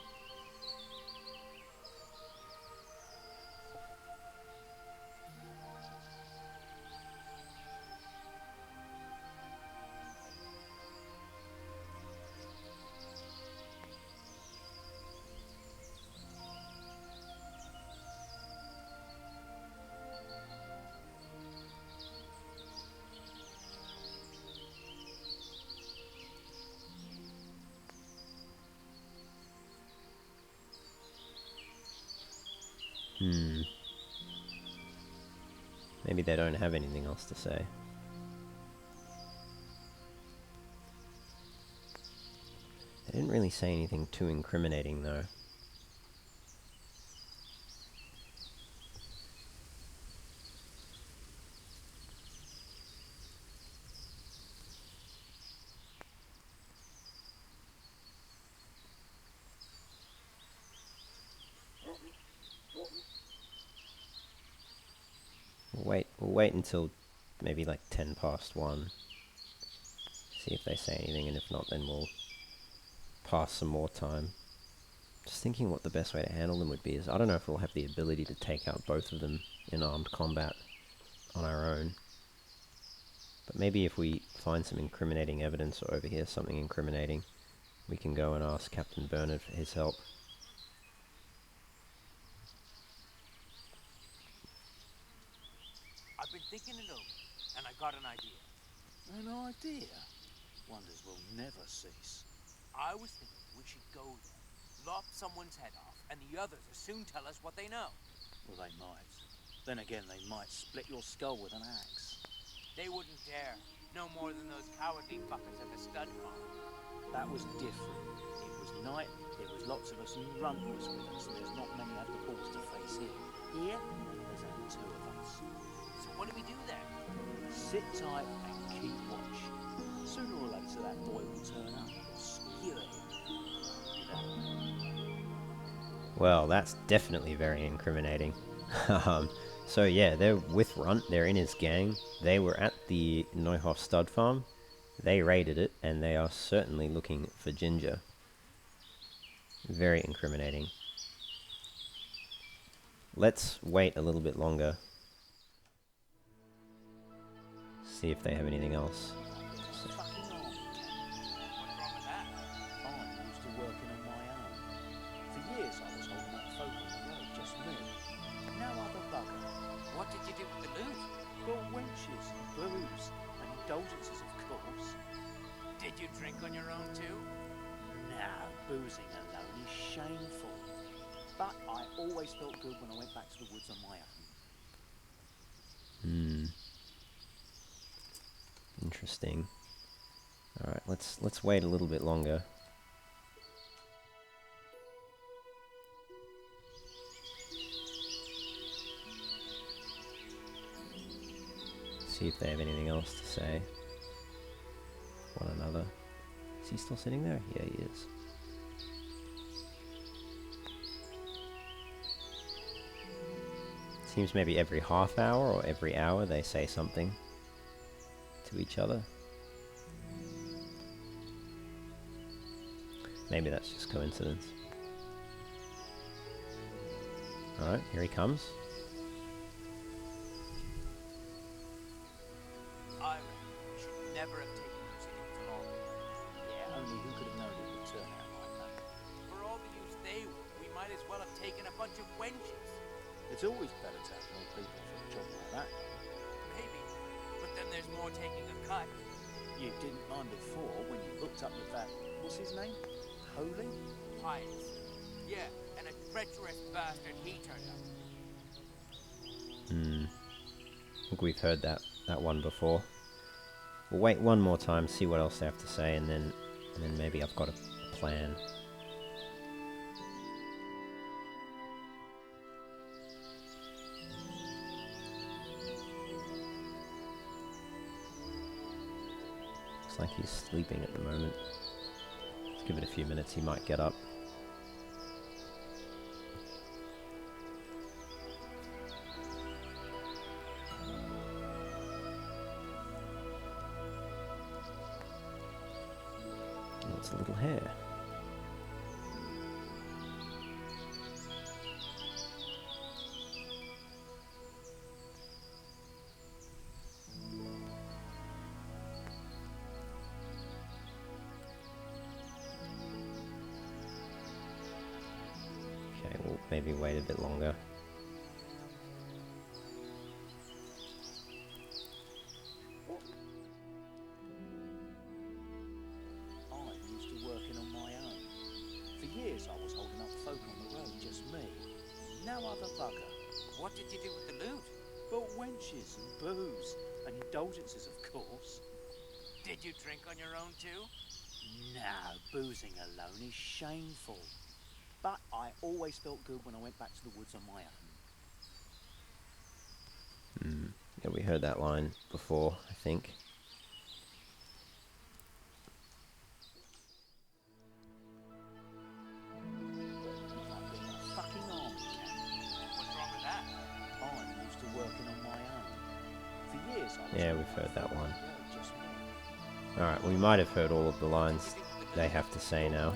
Maybe they don't have anything else to say. They didn't really say anything too incriminating, though. We'll wait until maybe like 10 past 1. See if they say anything, and if not, then we'll pass some more time. Just thinking what the best way to handle them would be is, I don't know if we'll have the ability to take out both of them in armed combat on our own. But maybe if we find some incriminating evidence or overhear something incriminating, we can go and ask Captain Bernard for his help. I've been thinking it over, and I got an idea. An idea? Wonders will never cease. I was thinking we should go there, lop someone's head off, and the others will soon tell us what they know. Well, they might. Then again, they might split your skull with an axe. They wouldn't dare. No more than those cowardly fuckers at the stud farm. That was different. It was night, there was lots of us, and Runt was with us. There's not many had the balls to face here. Here, there's only 2 of us. So what do we do then? Sit tight and keep watch. Sooner or later, that boy will turn up. Skewer him. Well, that's definitely very incriminating. So yeah, they're with Runt, they're in his gang. They were at the Neuhof stud farm. They raided it, and they are certainly looking for Ginger. Very incriminating. Let's wait a little bit longer. See if they have anything else. What did you do with the loot? Got wenches and booze and indulgences, of course. Did you drink on your own too? Nah, boozing alone is shameful. But I always felt good when I went back to the woods on my own. Interesting. Alright, let's wait a little bit longer. See if they have anything else to say. One another. Is he still sitting there? Yeah, he is. Seems maybe every half hour or every hour they say something to each other. Maybe that's just coincidence. Alright, here he comes. I reckon we should never have taken those idiots along. Yeah, only who could have known it would turn out like that. For all the use they were, we might as well have taken a bunch of wenches. It's always better to have more people for a job like that. Maybe, but then there's more taking a cut. You didn't mind before when you hooked up with that, what's his name? Holy? Pious. Yeah, and a treacherous bastard he turned up. I think we've heard that one before. We'll wait one more time, see what else they have to say, and then maybe I've got a plan. Looks like he's sleeping at the moment. Let's give it a few minutes, he might get up. Oh, it's a little hare. Okay, we'll maybe wait a bit longer. I'm used to working on my own. For years I was holding up folk on the road, just me. No other bugger. What did you do with the loot? But wenches and booze, and indulgences of course. Did you drink on your own too? No, boozing alone is shameful. But I always felt good when I went back to the woods on my own. Yeah, we heard that line before, I think. Like being a fucking army cat. What's wrong with that? I'm used to working on my own. For years I was Yeah, holding we've heard up that folk on one. the road, just me. Alright, we might have heard all of the lines they have to say now.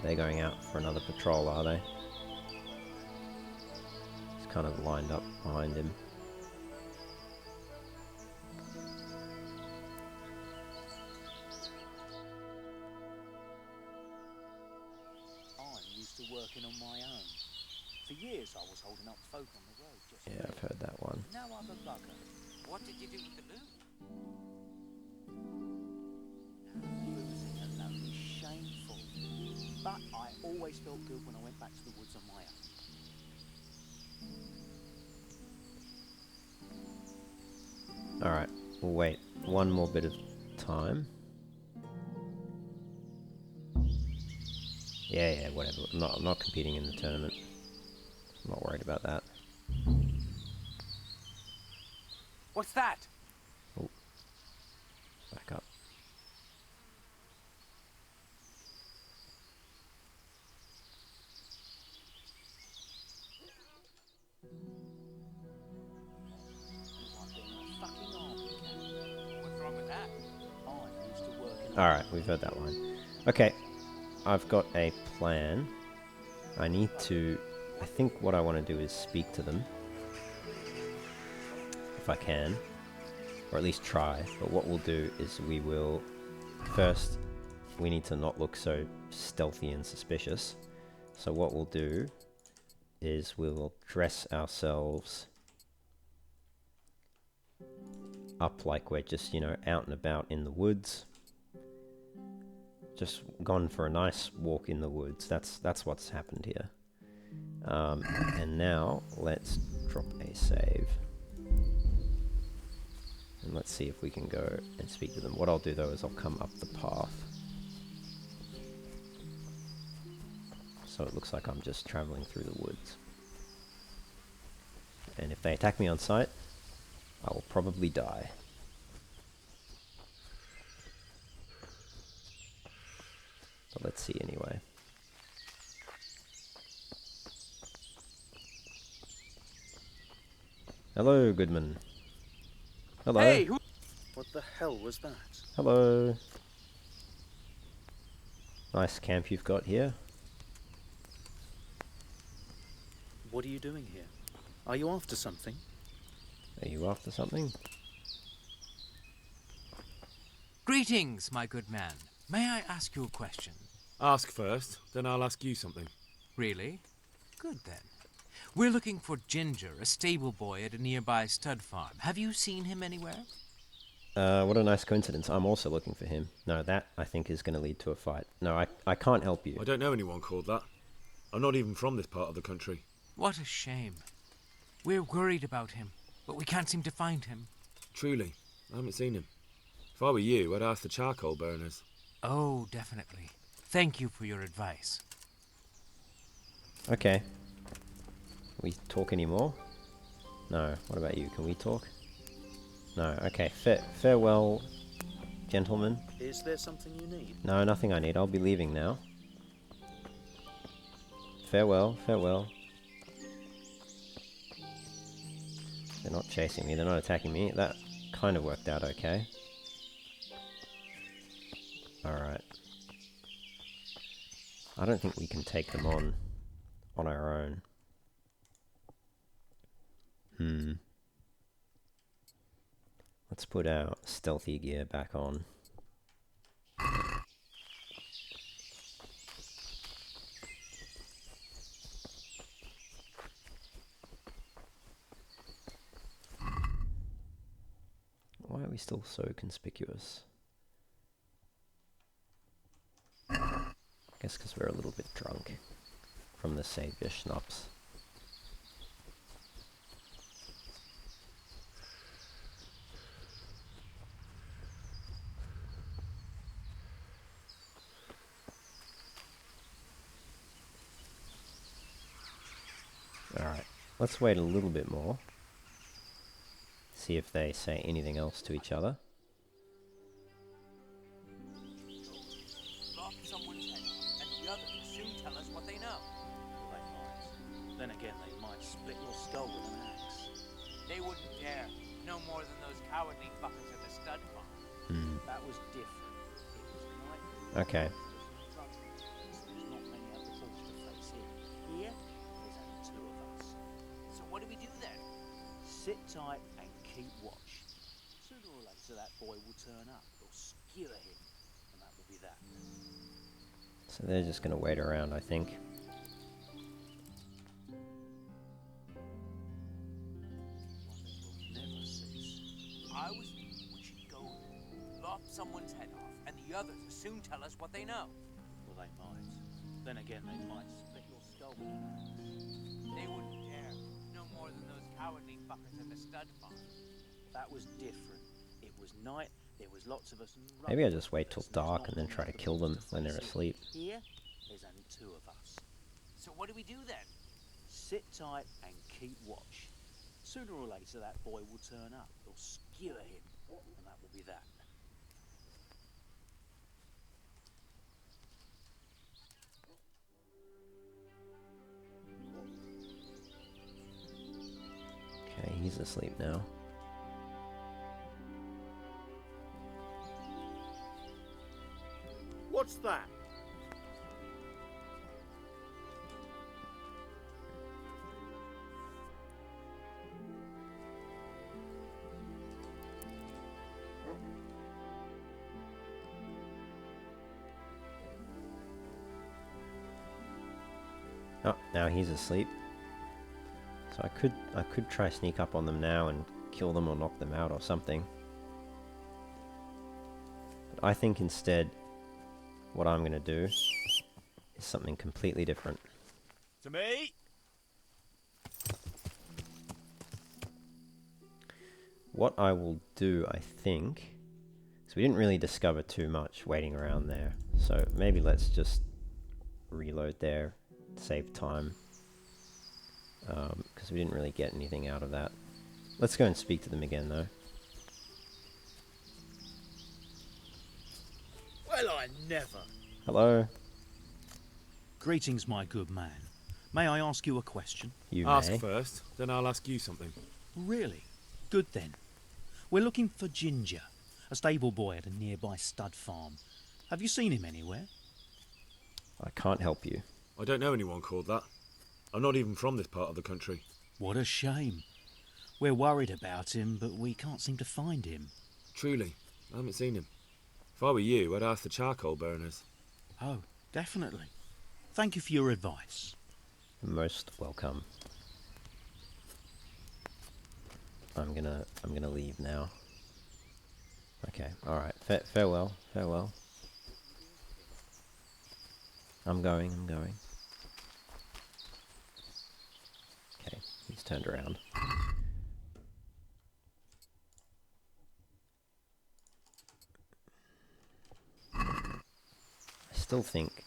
They're going out for another patrol, are they? He's kind of lined up behind him. I'm used to working on my own. For years I was holding up folk on the road, just Yeah, I've heard that one. no other bugger. What did you do with the loot? Boozing alone is shameful. But I always felt good when I went back to the woods on my own. Alright, we'll wait one more bit of time. Yeah, whatever. I'm not competing in the tournament. I'm not worried about that. What's that? Oh. Back up. Like being a fucking army cat. What's wrong with that? I'm used to working Alright, we've heard that line. Okay, I've got a plan. I need to... I think what I want to do is speak to them. If I can. Or at least try. But what we'll do is we will... First, we need to not look so stealthy and suspicious. So what we'll do is we will dress ourselves up like we're just, you know, out and about in the woods. Just gone for a nice walk in the woods. That's what's happened here. And now let's drop a save. And let's see if we can go and speak to them. What I'll do though is I'll come up the path. So it looks like I'm just traveling through the woods. And if they attack me on sight, I will probably die. But let's see anyway. Hello, Goodman. Hello. Hey, who? What the hell was that? Hello. Nice camp you've got here. What are you doing here? Are you after something? Are you after something? Greetings, my good man. May I ask you a question? Ask first, then I'll ask you something. Really? Good then. We're looking for Ginger, a stable boy at a nearby stud farm. Have you seen him anywhere? What a nice coincidence. I'm also looking for him. No, that, I think, is going to lead to a fight. No, I can't help you. I don't know anyone called that. I'm not even from this part of the country. What a shame. We're worried about him, but we can't seem to find him. Truly, I haven't seen him. If I were you, I'd ask the charcoal burners. Oh, definitely. Thank you for your advice. Okay. Can we talk anymore? No. What about you? Can we talk? No. Okay. Farewell, gentlemen. Is there something you need? No, nothing I need. I'll be leaving now. Farewell, farewell. They're not chasing me, they're not attacking me. That kind of worked out okay. Alright. I don't think we can take them on our own. Let's put our stealthy gear back on. Why are we still so conspicuous? I guess because we're a little bit drunk from the Saviour schnapps. Alright, let's wait a little bit more. See if they say anything else to each other. Lop someone's head off, and the others will soon tell us what they know. Well, they might. Then again, they might split your skull with an axe. They wouldn't dare. No more than those cowardly fuckers at the stud farm. That was different. It was night. Okay. There's not many other balls to face here. Here, there's only two of us. So what do we do then? Sit tight and keep watch. Sooner or later, that boy will turn up. They'll skewer him, and that will be that. So they're just going to wait around, I think. Never cease. I was thinking we should go lop someone's head off, and the others will soon tell us what they know. Well, they might. Then again, they might split your skull with an axe. They wouldn't dare. No more than those cowardly fuckers at the stud farm. That was different. It was night. There was lots of us. Maybe I just wait till dark and then try to kill them when they're asleep. Here, there's only two of us. So what do we do then? Sit tight and keep watch. Sooner or later, that boy will turn up. They'll skewer him, and that will be that. Okay, he's asleep now. What's that? Oh, now he's asleep. So I could try sneak up on them now and kill them or knock them out or something. But I think instead what I'm going to do is something completely different. To me? What I will do, I think, is we didn't really discover too much waiting around there. So maybe let's just reload there, save time. Because we didn't really get anything out of that. Let's go and speak to them again, though. Well, I never. Hello? Greetings, my good man. May I ask you a question? You Ask may. first, then I'll ask you something. Really? Good then. We're looking for Ginger, a stable boy at a nearby stud farm. Have you seen him anywhere? I can't help you. I don't know anyone called that. I'm not even from this part of the country. What a shame. We're worried about him, but we can't seem to find him. Truly, I haven't seen him. If I were you, I'd ask the charcoal burners. Oh, definitely. Thank you for your advice. Most welcome. I'm gonna leave now. Okay, alright. Farewell, farewell. I'm going. Okay, he's turned around. I still think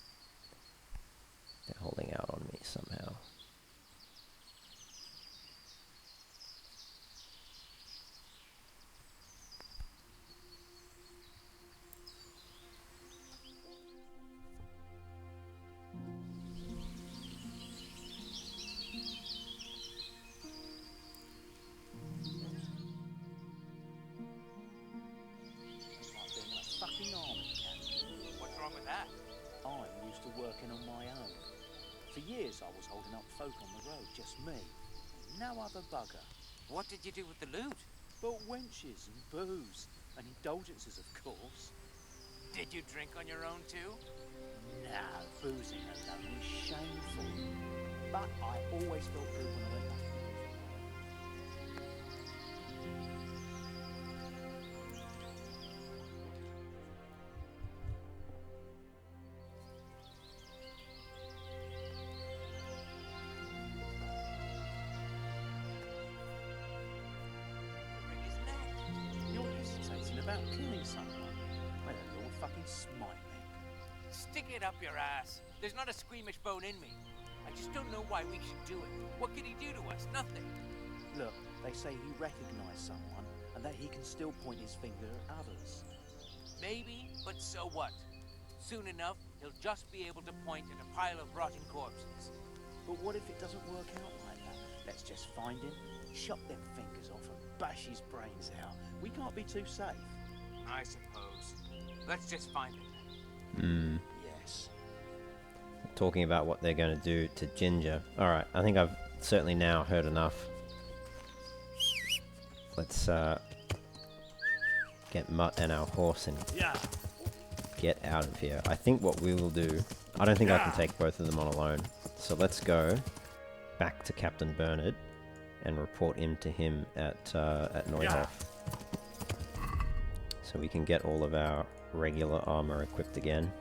used to working on my own. For years I was holding up folk on the road, just me. No other bugger. What did you do with the loot? But wenches and booze, and indulgences of course. Did you drink on your own too? No, boozing alone was shameful. But I always felt good when I went back. You're hesitating about killing someone. May the Lord fucking smite me. Stick it up your ass. There's not a squeamish bone in me. I just don't know why we should do it. What can he do to us? Nothing. Look, they say he recognised someone and that he can still point his finger at others. Maybe, but so what? Soon enough, he'll just be able to point at a pile of rotting corpses. But what if it doesn't work out like that? Let's just find him, chop them fingers off and bash his brains out. We can't be too safe. I suppose. Let's just find him. Yes. Talking about what they're going to do to Ginger. Alright, I think I've certainly now heard enough. Let's get Mutt and our horse and get out of here. I think what we will do... I don't think I can take both of them on alone. So let's go back to Captain Bernard and report him to him at Neuhof. So we can get all of our regular armor equipped again.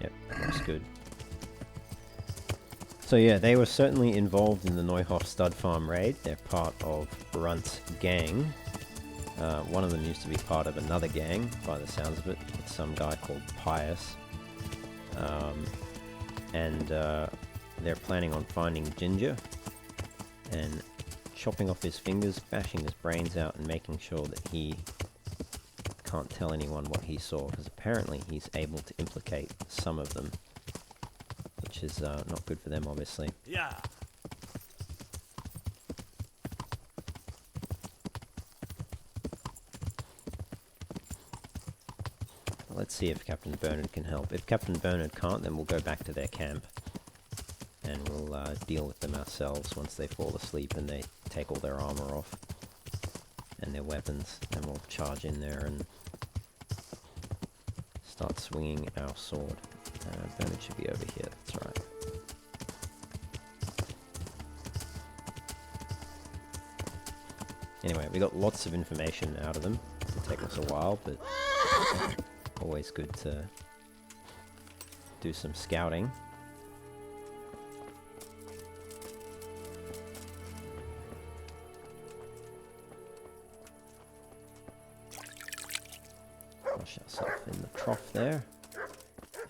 Yep, that looks good. So yeah, they were certainly involved in the Neuhof stud farm raid. They're part of Brunt's gang. One of them used to be part of another gang, by the sounds of it. It's some guy called Pius. They're planning on finding Ginger and chopping off his fingers, bashing his brains out, and making sure that he can't tell anyone what he saw, because apparently he's able to implicate some of them, which is not good for them, obviously. Yeah. Let's see if Captain Bernard can help. If Captain Bernard can't, then we'll go back to their camp and we'll deal with them ourselves once they fall asleep and they take all their armor off and their weapons, and we'll charge in there and start swinging our sword. Bernard should be over here, that's right. Anyway, we got lots of information out of them. It'll take us a while, but always good to do some scouting. Wash ourselves in the trough there.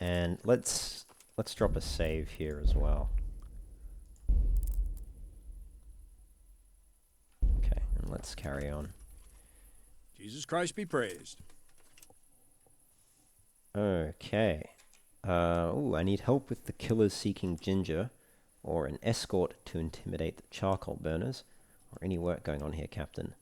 And let's drop a save here as well. Okay, and let's carry on. Jesus Christ be praised. Okay. Ooh, I need help with the killers seeking Ginger, or an escort to intimidate the charcoal burners, or any work going on here, Captain.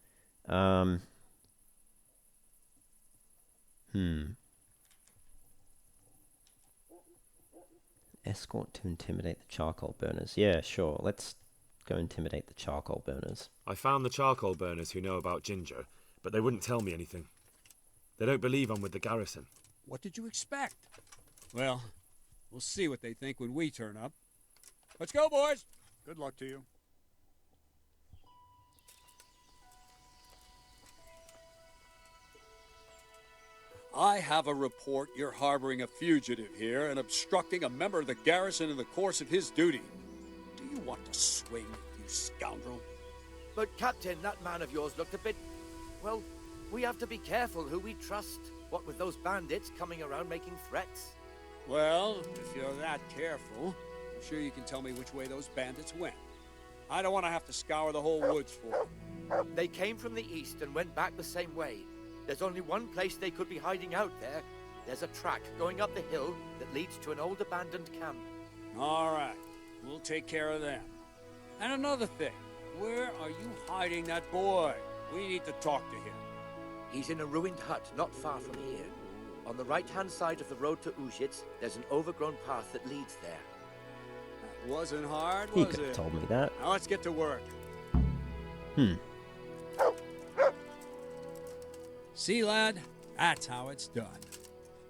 Escort to intimidate the charcoal burners. Yeah, sure. Let's go intimidate the charcoal burners. I found the charcoal burners who know about Ginger, but they wouldn't tell me anything. They don't believe I'm with the garrison. What did you expect? Well, we'll see what they think when we turn up. Let's go, boys! Good luck to you. I have a report you're harboring a fugitive here and obstructing a member of the garrison in the course of his duty. Do you want to swing, you scoundrel? But, Captain, that man of yours looked a bit... Well, we have to be careful who we trust. What with those bandits coming around making threats? Well, if you're that careful, I'm sure you can tell me which way those bandits went. I don't want to have to scour the whole woods for them. They came from the east and went back the same way. There's only one place they could be hiding out there. There's a track going up the hill that leads to an old abandoned camp. All right, we'll take care of them. And another thing, Where are you hiding that boy? We need to talk to him. He's in a ruined hut not far from here. On the right-hand side of the road to Uzhitz, there's an overgrown path that leads there. That wasn't hard, He was could have it? told me that. Now let's get to work. See, lad? That's how it's done.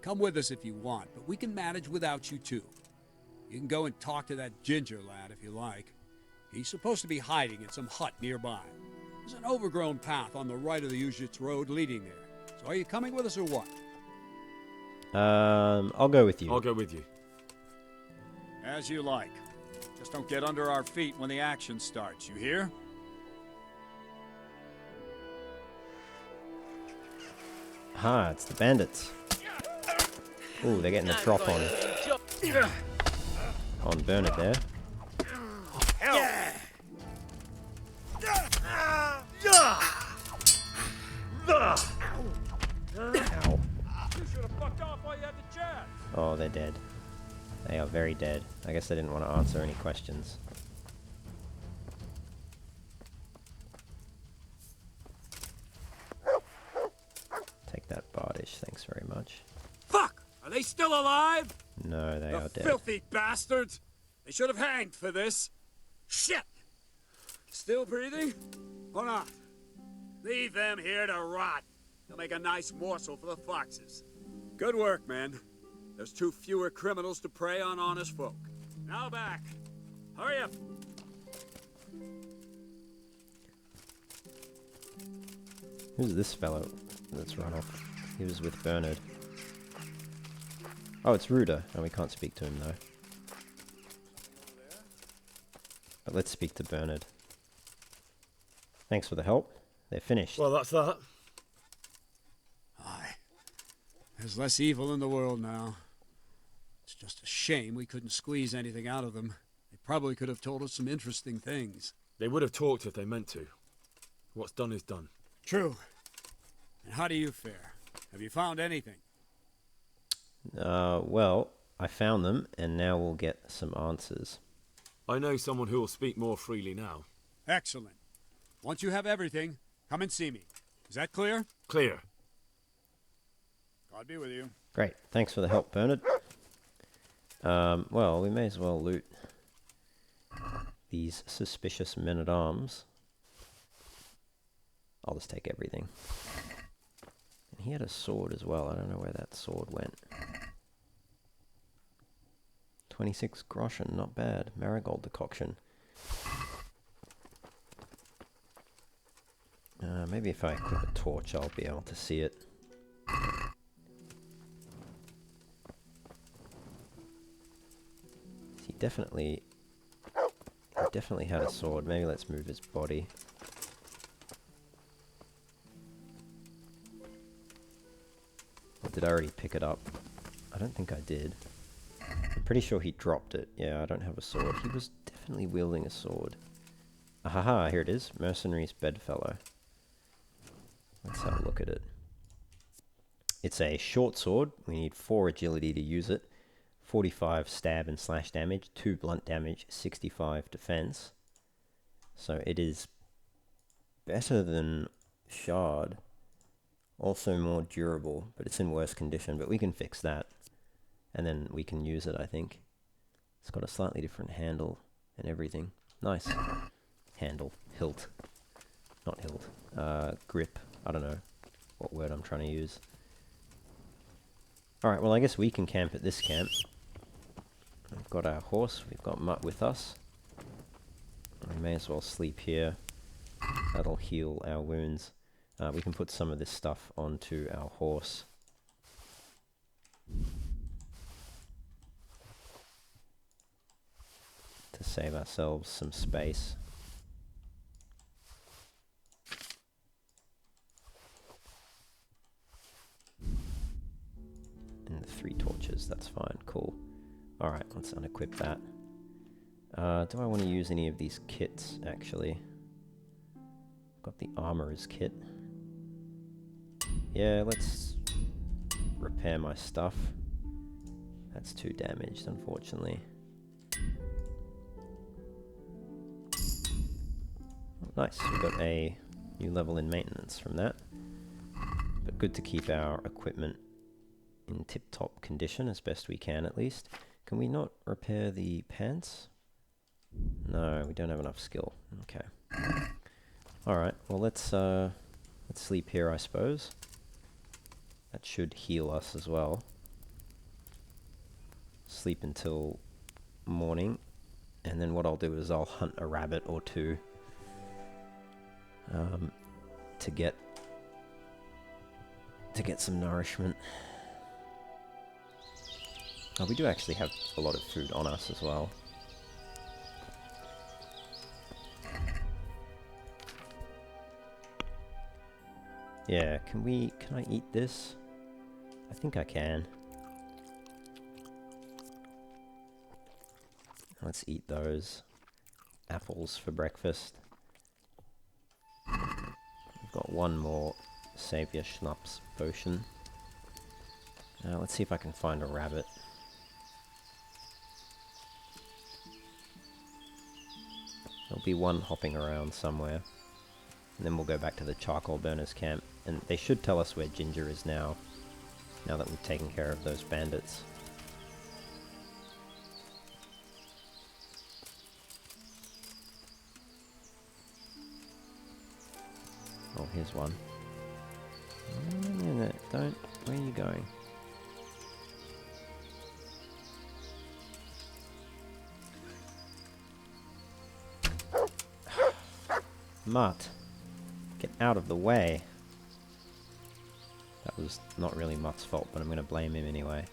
Come with us if you want, but we can manage without you too. You can go and talk to that Ginger lad if you like. He's supposed to be hiding in some hut nearby. There's an overgrown path on the right of the Uzhitz road leading there. So are you coming with us or what? I'll go with you. I'll go with you. As you like. Just don't get under our feet when the action starts, you hear? Ah, it's the bandits. Ooh, they're getting the drop on Bernard there. Ow. Oh, they're dead. They are very dead. I guess they didn't want to answer any questions. Take that bardish, thanks very much. Fuck! Are they still alive? No, they are The dead. filthy bastards! They should have hanged for this. Shit! Still breathing? Or not? Leave them here to rot. They'll make a nice morsel for the foxes. Good work, men. There's 2 fewer criminals to prey on honest folk. Now back. Hurry up. Who's this fellow that's run off? He was with Bernard. Oh, it's Ruder. Oh, we can't speak to him though. But let's speak to Bernard. Thanks for the help. They're finished. Well, that's that. Aye. There's less evil in the world now. It's just a shame we couldn't squeeze anything out of them. They probably could have told us some interesting things. They would have talked if they meant to. What's done is done. True. And how do you fare? Have you found anything? Well, I found them, and now we'll get some answers. I know someone who will speak more freely now. Excellent. Once you have everything, come and see me. Is that clear? Clear. God be with you. Great. Thanks for the help, Bernard. Well, we may as well loot these suspicious men-at-arms. I'll just take everything. And he had a sword as well. I don't know where that sword went. 26 groschen, not bad. Marigold decoction. Maybe if I equip a torch, I'll be able to see it. He definitely had a sword. Maybe let's move his body. Or did I already pick it up? I don't think I did. I'm pretty sure he dropped it. Yeah, I don't have a sword. He was definitely wielding a sword. Ahaha, here it is. Mercenary's Bedfellow. Let's have a look at it. It's a short sword. We need 4 agility to use it. 45 stab and slash damage, 2 blunt damage, 65 defense. So it is better than Shard. Also more durable, but it's in worse condition. But we can fix that. And then we can use it, I think. It's got a slightly different handle and everything. Nice. Handle. Hilt. Not hilt. Grip. I don't know what word I'm trying to use. Alright, well I guess we can camp at this camp. We've got our horse. We've got Mutt with us. We may as well sleep here. That'll heal our wounds. We can put some of this stuff onto our horse. To save ourselves some space. And the 3 torches, that's fine, cool. Alright, let's unequip that. Do I want to use any of these kits, actually? Got the armorer's kit. Yeah, let's repair my stuff. That's 2 damaged, unfortunately. Nice, we got a new level in maintenance from that. But good to keep our equipment in tip-top condition, as best we can at least. Can we not repair the pants? No, we don't have enough skill. Okay. Alright, well let's sleep here, I suppose. That should heal us as well. Sleep until morning, and then what I'll do is I'll hunt a rabbit or two to get some nourishment. Oh, we do actually have a lot of food on us as well. Yeah, can I eat this? I think I can. Let's eat those apples for breakfast. We've got one more Savior Schnapps potion. Let's see if I can find a rabbit. There'll be one hopping around somewhere. And then we'll go back to the charcoal burners camp. And they should tell us where Ginger is now that we've taken care of those bandits. Oh, here's one. Don't... Where are you going? Mutt, get out of the way. That was not really Mutt's fault, but I'm going to blame him anyway.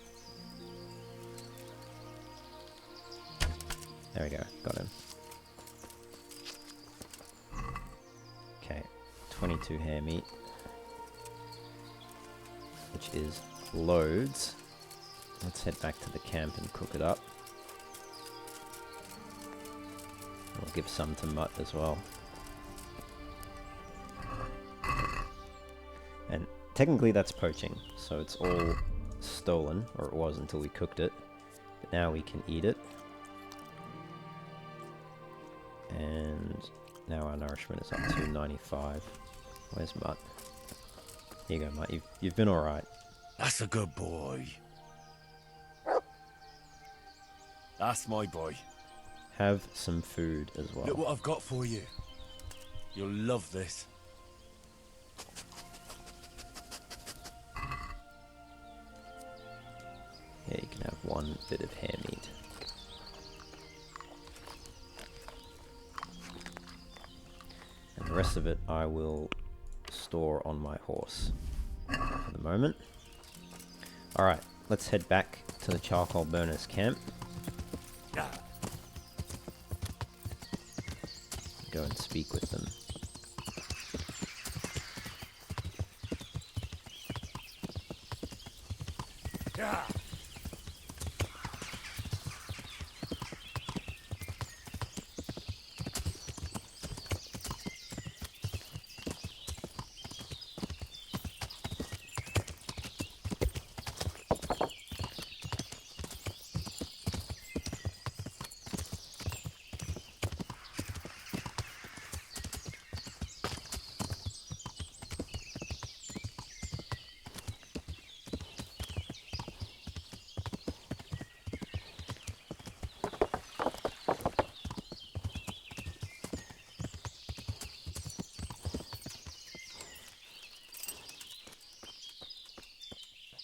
There we go, got him. Okay, 22 hair meat, which is loads. Let's head back to the camp and cook it up. We'll give some to Mutt as well. And technically that's poaching, so it's all stolen, or it was until we cooked it. But now we can eat it. And now our nourishment is up to 95. Where's Mutt? Here you go, Mutt. You've been alright. That's a good boy. That's my boy. Have some food as well. Look what I've got for you. You'll love this. Yeah, you can have one bit of hare meat. And the rest of it I will store on my horse for the moment. Alright, let's head back to the charcoal burners camp. Go and speak with them. Yeah.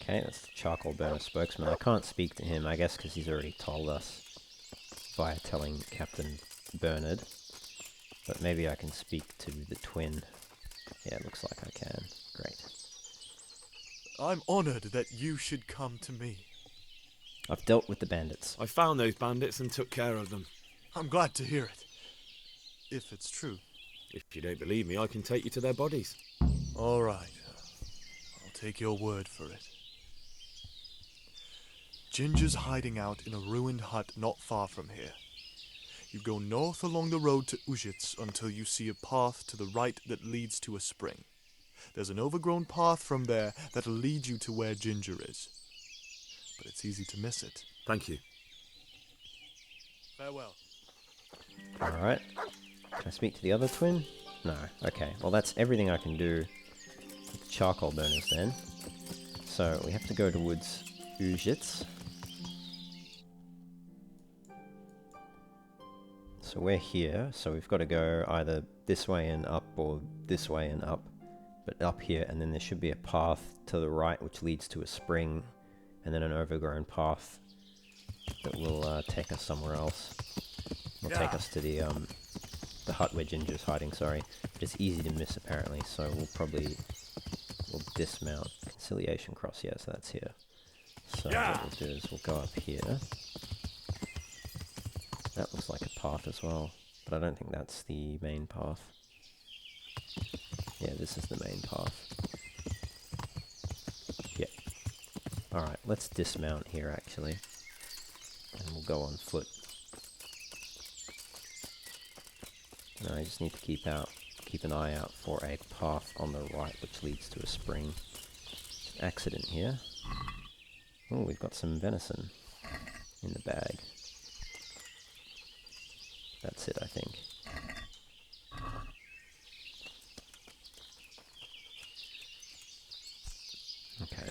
Okay, that's the charcoal burner spokesman. I can't speak to him, I guess because he's already told us via telling Captain Bernard. But maybe I can speak to the twin. Yeah, it looks like I can. Great. I'm honored that you should come to me. I've dealt with the bandits. I found those bandits and took care of them. I'm glad to hear it. If it's true. If you don't believe me, I can take you to their bodies. All right. I'll take your word for it. Ginger's hiding out in a ruined hut not far from here. You go north along the road to Ujits until you see a path to the right that leads to a spring. There's an overgrown path from there that'll lead you to where Ginger is. But it's easy to miss it. Thank you. Farewell. Alright. Can I speak to the other twin? No. Okay. Well, that's everything I can do with the charcoal burners then. So we have to go towards Uschitz. So we're here, so we've got to go either this way and up or this way and up. But up here, and then there should be a path to the right which leads to a spring, and then an overgrown path that will take us somewhere else. Will take us to the hut where Ginger's hiding, sorry. But it's easy to miss apparently, so we'll dismount. Conciliation cross, yeah, so that's here. So what we'll do is we'll go up here. That looks like a path as well, but I don't think that's the main path. Yeah, this is the main path. Yep. Alright, let's dismount here actually. And we'll go on foot. And I just need to keep an eye out for a path on the right which leads to a spring. Accident here. Oh, we've got some venison in the bag. That's it, I think. Okay.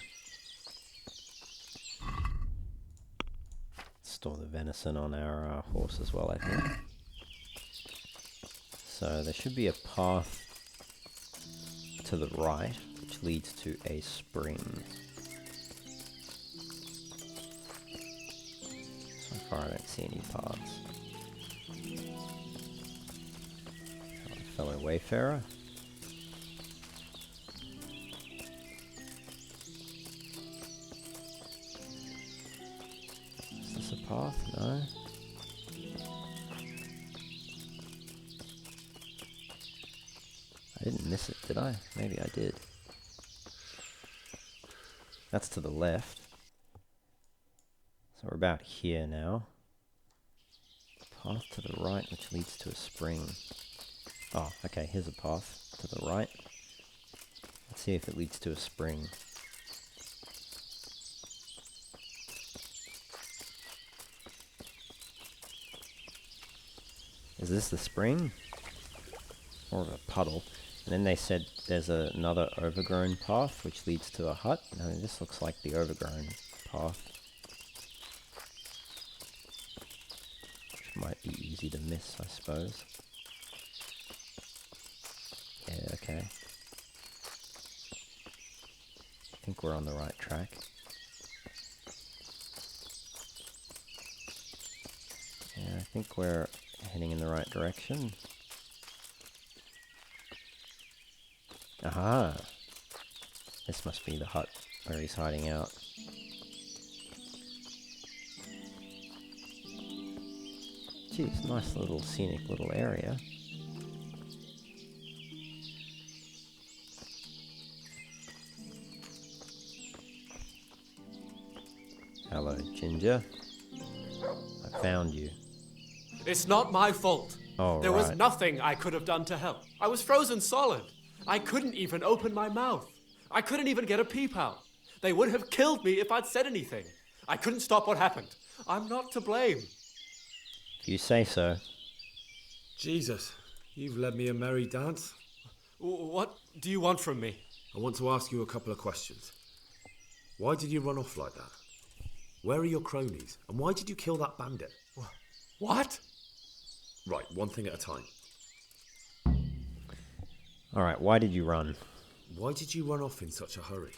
Store the venison on our horse as well, I think. So there should be a path to the right, which leads to a spring. So far I don't see any paths. Fellow wayfarer. Is this a path? No. I didn't miss it, did I? Maybe I did. That's to the left. So we're about here now. Path to the right which leads to a spring. Oh, okay, here's a path to the right. Let's see if it leads to a spring. Is this the spring? More of a puddle. And then they said there's another overgrown path which leads to a hut. No, this looks like the overgrown path. Which might be easy to miss, I suppose. Yeah, okay. I think we're on the right track. Yeah, I think we're heading in the right direction. Aha! This must be the hut where he's hiding out. Geez, nice little scenic little area. Hello, Ginger. I found you. It's not my fault. Oh, there was right. nothing I could have done to help. I was frozen solid. I couldn't even open my mouth. I couldn't even get a peep out. They would have killed me if I'd said anything. I couldn't stop what happened. I'm not to blame. If you say so. Jesus, you've led me a merry dance. What do you want from me? I want to ask you a couple of questions. Why did you run off like that? Where are your cronies? And why did you kill that bandit? What? Right, one thing at a time. Alright, why did you run? Why did you run off in such a hurry?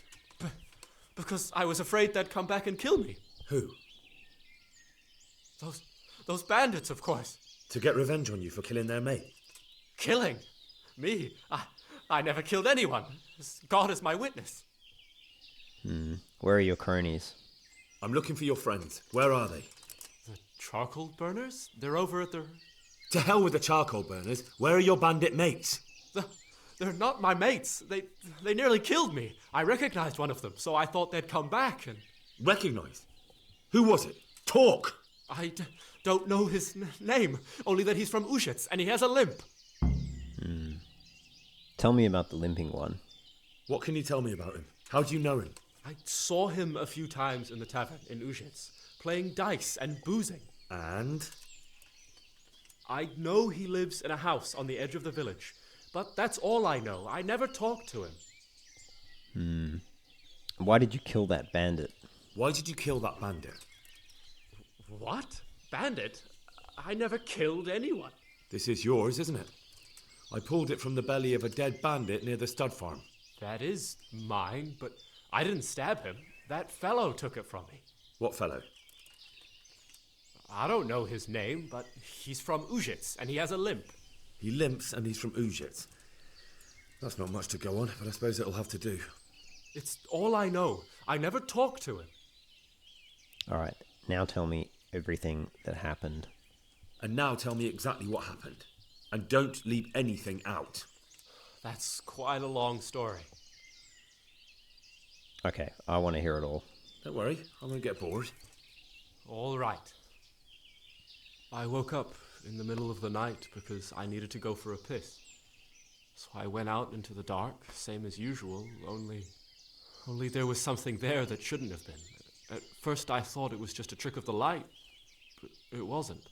Because I was afraid they'd come back and kill me. Who? Those bandits, of course. To get revenge on you for killing their mate? Killing? Me? I never killed anyone. God is my witness. Where are your cronies? I'm looking for your friends. Where are they? The charcoal burners? They're over at the... To hell with the charcoal burners. Where are your bandit mates? They're not my mates. They nearly killed me. I recognized one of them, so I thought they'd come back and... Recognized? Who was it? Talk! I don't know his name, only that he's from Uschitz and he has a limp. Tell me about the limping one. What can you tell me about him? How do you know him? I saw him a few times in the tavern in Uschitz, playing dice and boozing. And? I know he lives in a house on the edge of the village, but that's all I know. I never talked to him. Why did you kill that bandit? Why did you kill that bandit? What? Bandit? I never killed anyone. This is yours, isn't it? I pulled it from the belly of a dead bandit near the stud farm. That is mine, but I didn't stab him. That fellow took it from me. What fellow? I don't know his name, but he's from Ujits, and he has a limp. He limps and he's from Ujits. That's not much to go on, but I suppose it'll have to do. It's all I know. I never talked to him. Alright, now tell me everything that happened. And now tell me exactly what happened. And don't leave anything out. That's quite a long story. Okay, I want to hear it all. Don't worry, I won't get bored. All right. I woke up in the middle of the night because I needed to go for a piss. So I went out into the dark, same as usual, only there was something there that shouldn't have been. At first I thought it was just a trick of the light, but it wasn't.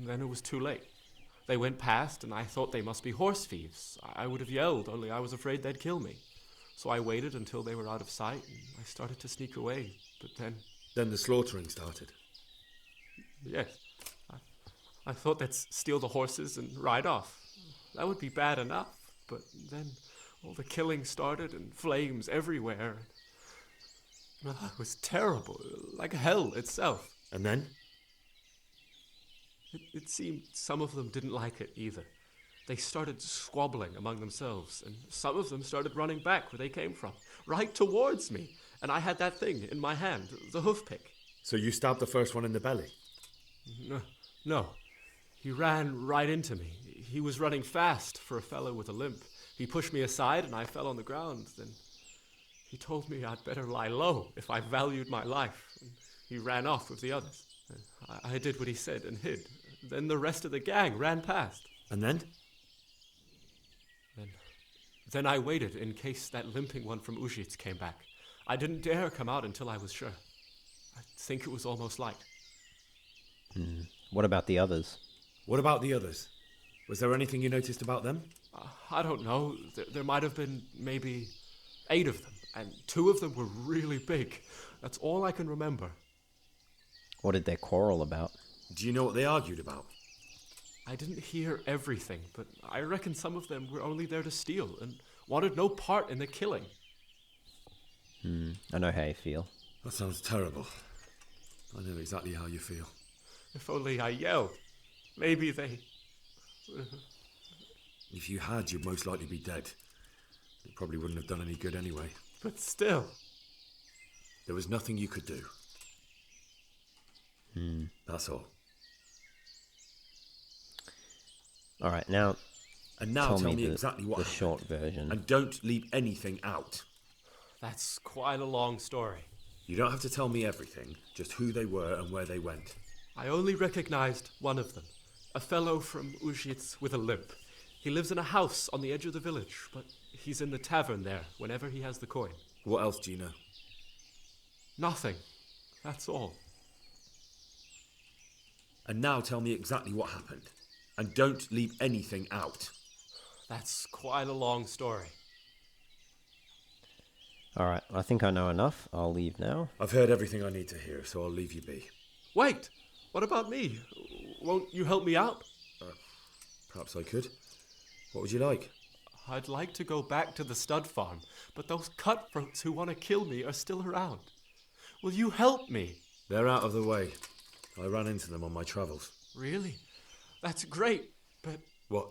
Then it was too late. They went past and I thought they must be horse thieves. I would have yelled, only I was afraid they'd kill me. So I waited until they were out of sight and I started to sneak away, but then... Then the slaughtering started. Yes. I thought they'd steal the horses and ride off. That would be bad enough, but then all the killing started and flames everywhere. It was terrible, like hell itself. And then? It seemed some of them didn't like it either. They started squabbling among themselves, and some of them started running back where they came from, right towards me. And I had that thing in my hand, the hoof pick. So you stabbed the first one in the belly? No. He ran right into me. He was running fast for a fellow with a limp. He pushed me aside and I fell on the ground. Then he told me I'd better lie low if I valued my life. And he ran off with the others. I did what he said and hid. Then the rest of the gang ran past. And then? Then I waited in case that limping one from Ujits came back. I didn't dare come out until I was sure. I think it was almost light. What about the others? What about the others? Was there anything you noticed about them? I don't know. There might have been maybe 8 of them, and 2 of them were really big. That's all I can remember. What did they quarrel about? Do you know what they argued about? I didn't hear everything, but I reckon some of them were only there to steal and wanted no part in the killing. I know how you feel. That sounds terrible. I know exactly how you feel. If only I yelled. Maybe they... If you had, you'd most likely be dead. It probably wouldn't have done any good anyway. But still... There was nothing you could do. That's all. Alright, now... And now tell me exactly what happened. The short version. And don't leave anything out. That's quite a long story. You don't have to tell me everything, just who they were and where they went. I only recognized one of them. A fellow from Ujits with a limp. He lives in a house on the edge of the village, but he's in the tavern there whenever he has the coin. What else do you know? Nothing. That's all. And now tell me exactly what happened. And don't leave anything out. That's quite a long story. Alright, I think I know enough. I'll leave now. I've heard everything I need to hear, so I'll leave you be. Wait! What about me? Won't you help me out? Perhaps I could. What would you like? I'd like to go back to the stud farm, but those cutthroats who want to kill me are still around. Will you help me? They're out of the way. I ran into them on my travels. Really? That's great, but... What?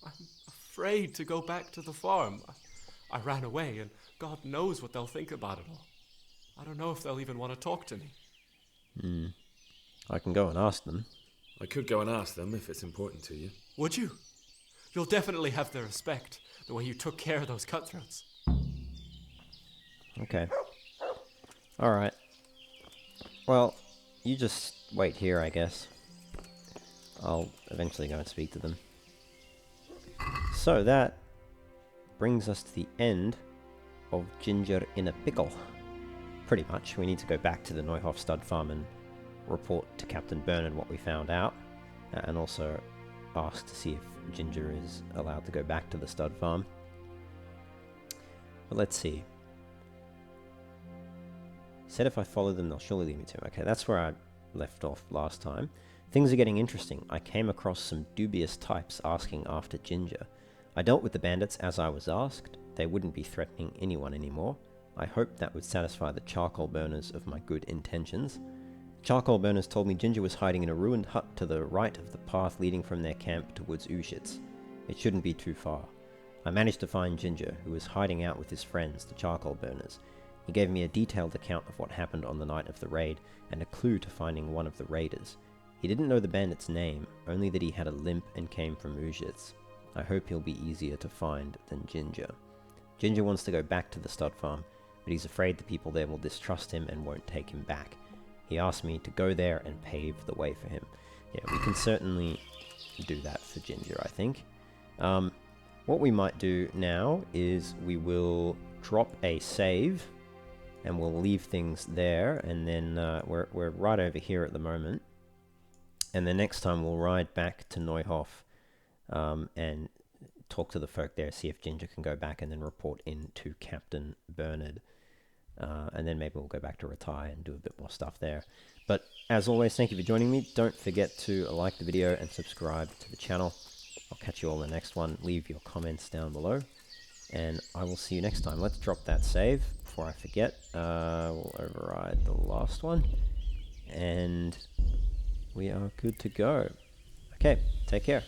I'm afraid to go back to the farm. I ran away, and God knows what they'll think about it all. I don't know if they'll even want to talk to me. I can go and ask them. I could go and ask them if it's important to you. Would you? You'll definitely have their respect, the way you took care of those cutthroats. Okay. Alright. Well, you just wait here, I guess. I'll eventually go and speak to them. So that brings us to the end of Ginger in a Pickle. Pretty much. We need to go back to the Neuhof stud farm and report to Captain Bernard what we found out. And also ask to see if Ginger is allowed to go back to the stud farm. But let's see. Said if I follow them, they'll surely lead me to. Okay, that's where I left off last time. Things are getting interesting. I came across some dubious types asking after Ginger. I dealt with the bandits as I was asked. They wouldn't be threatening anyone anymore. I hoped that would satisfy the charcoal burners of my good intentions. Charcoal burners told me Ginger was hiding in a ruined hut to the right of the path leading from their camp towards Ushitz. It shouldn't be too far. I managed to find Ginger, who was hiding out with his friends, the charcoal burners. He gave me a detailed account of what happened on the night of the raid, and a clue to finding one of the raiders. He didn't know the bandit's name, only that he had a limp and came from Ushitz. I hope he'll be easier to find than Ginger. Ginger wants to go back to the stud farm, but he's afraid the people there will distrust him and won't take him back. He asked me to go there and pave the way for him. Yeah, we can certainly do that for Ginger, I think. What we might do now is we will drop a save, and we'll leave things there, and then we're right over here at the moment. And the next time we'll ride back to Neuhof and talk to the folk there, see if Ginger can go back, and then report in to Captain Bernard. And then maybe we'll go back to Retire and do a bit more stuff there. But as always, thank you for joining me. Don't forget to like the video and subscribe to the channel. I'll catch you all in the next one. Leave your comments down below, and I will see you next time. Let's drop that save before I forget. We'll override the last one, and we are good to go. Okay, take care.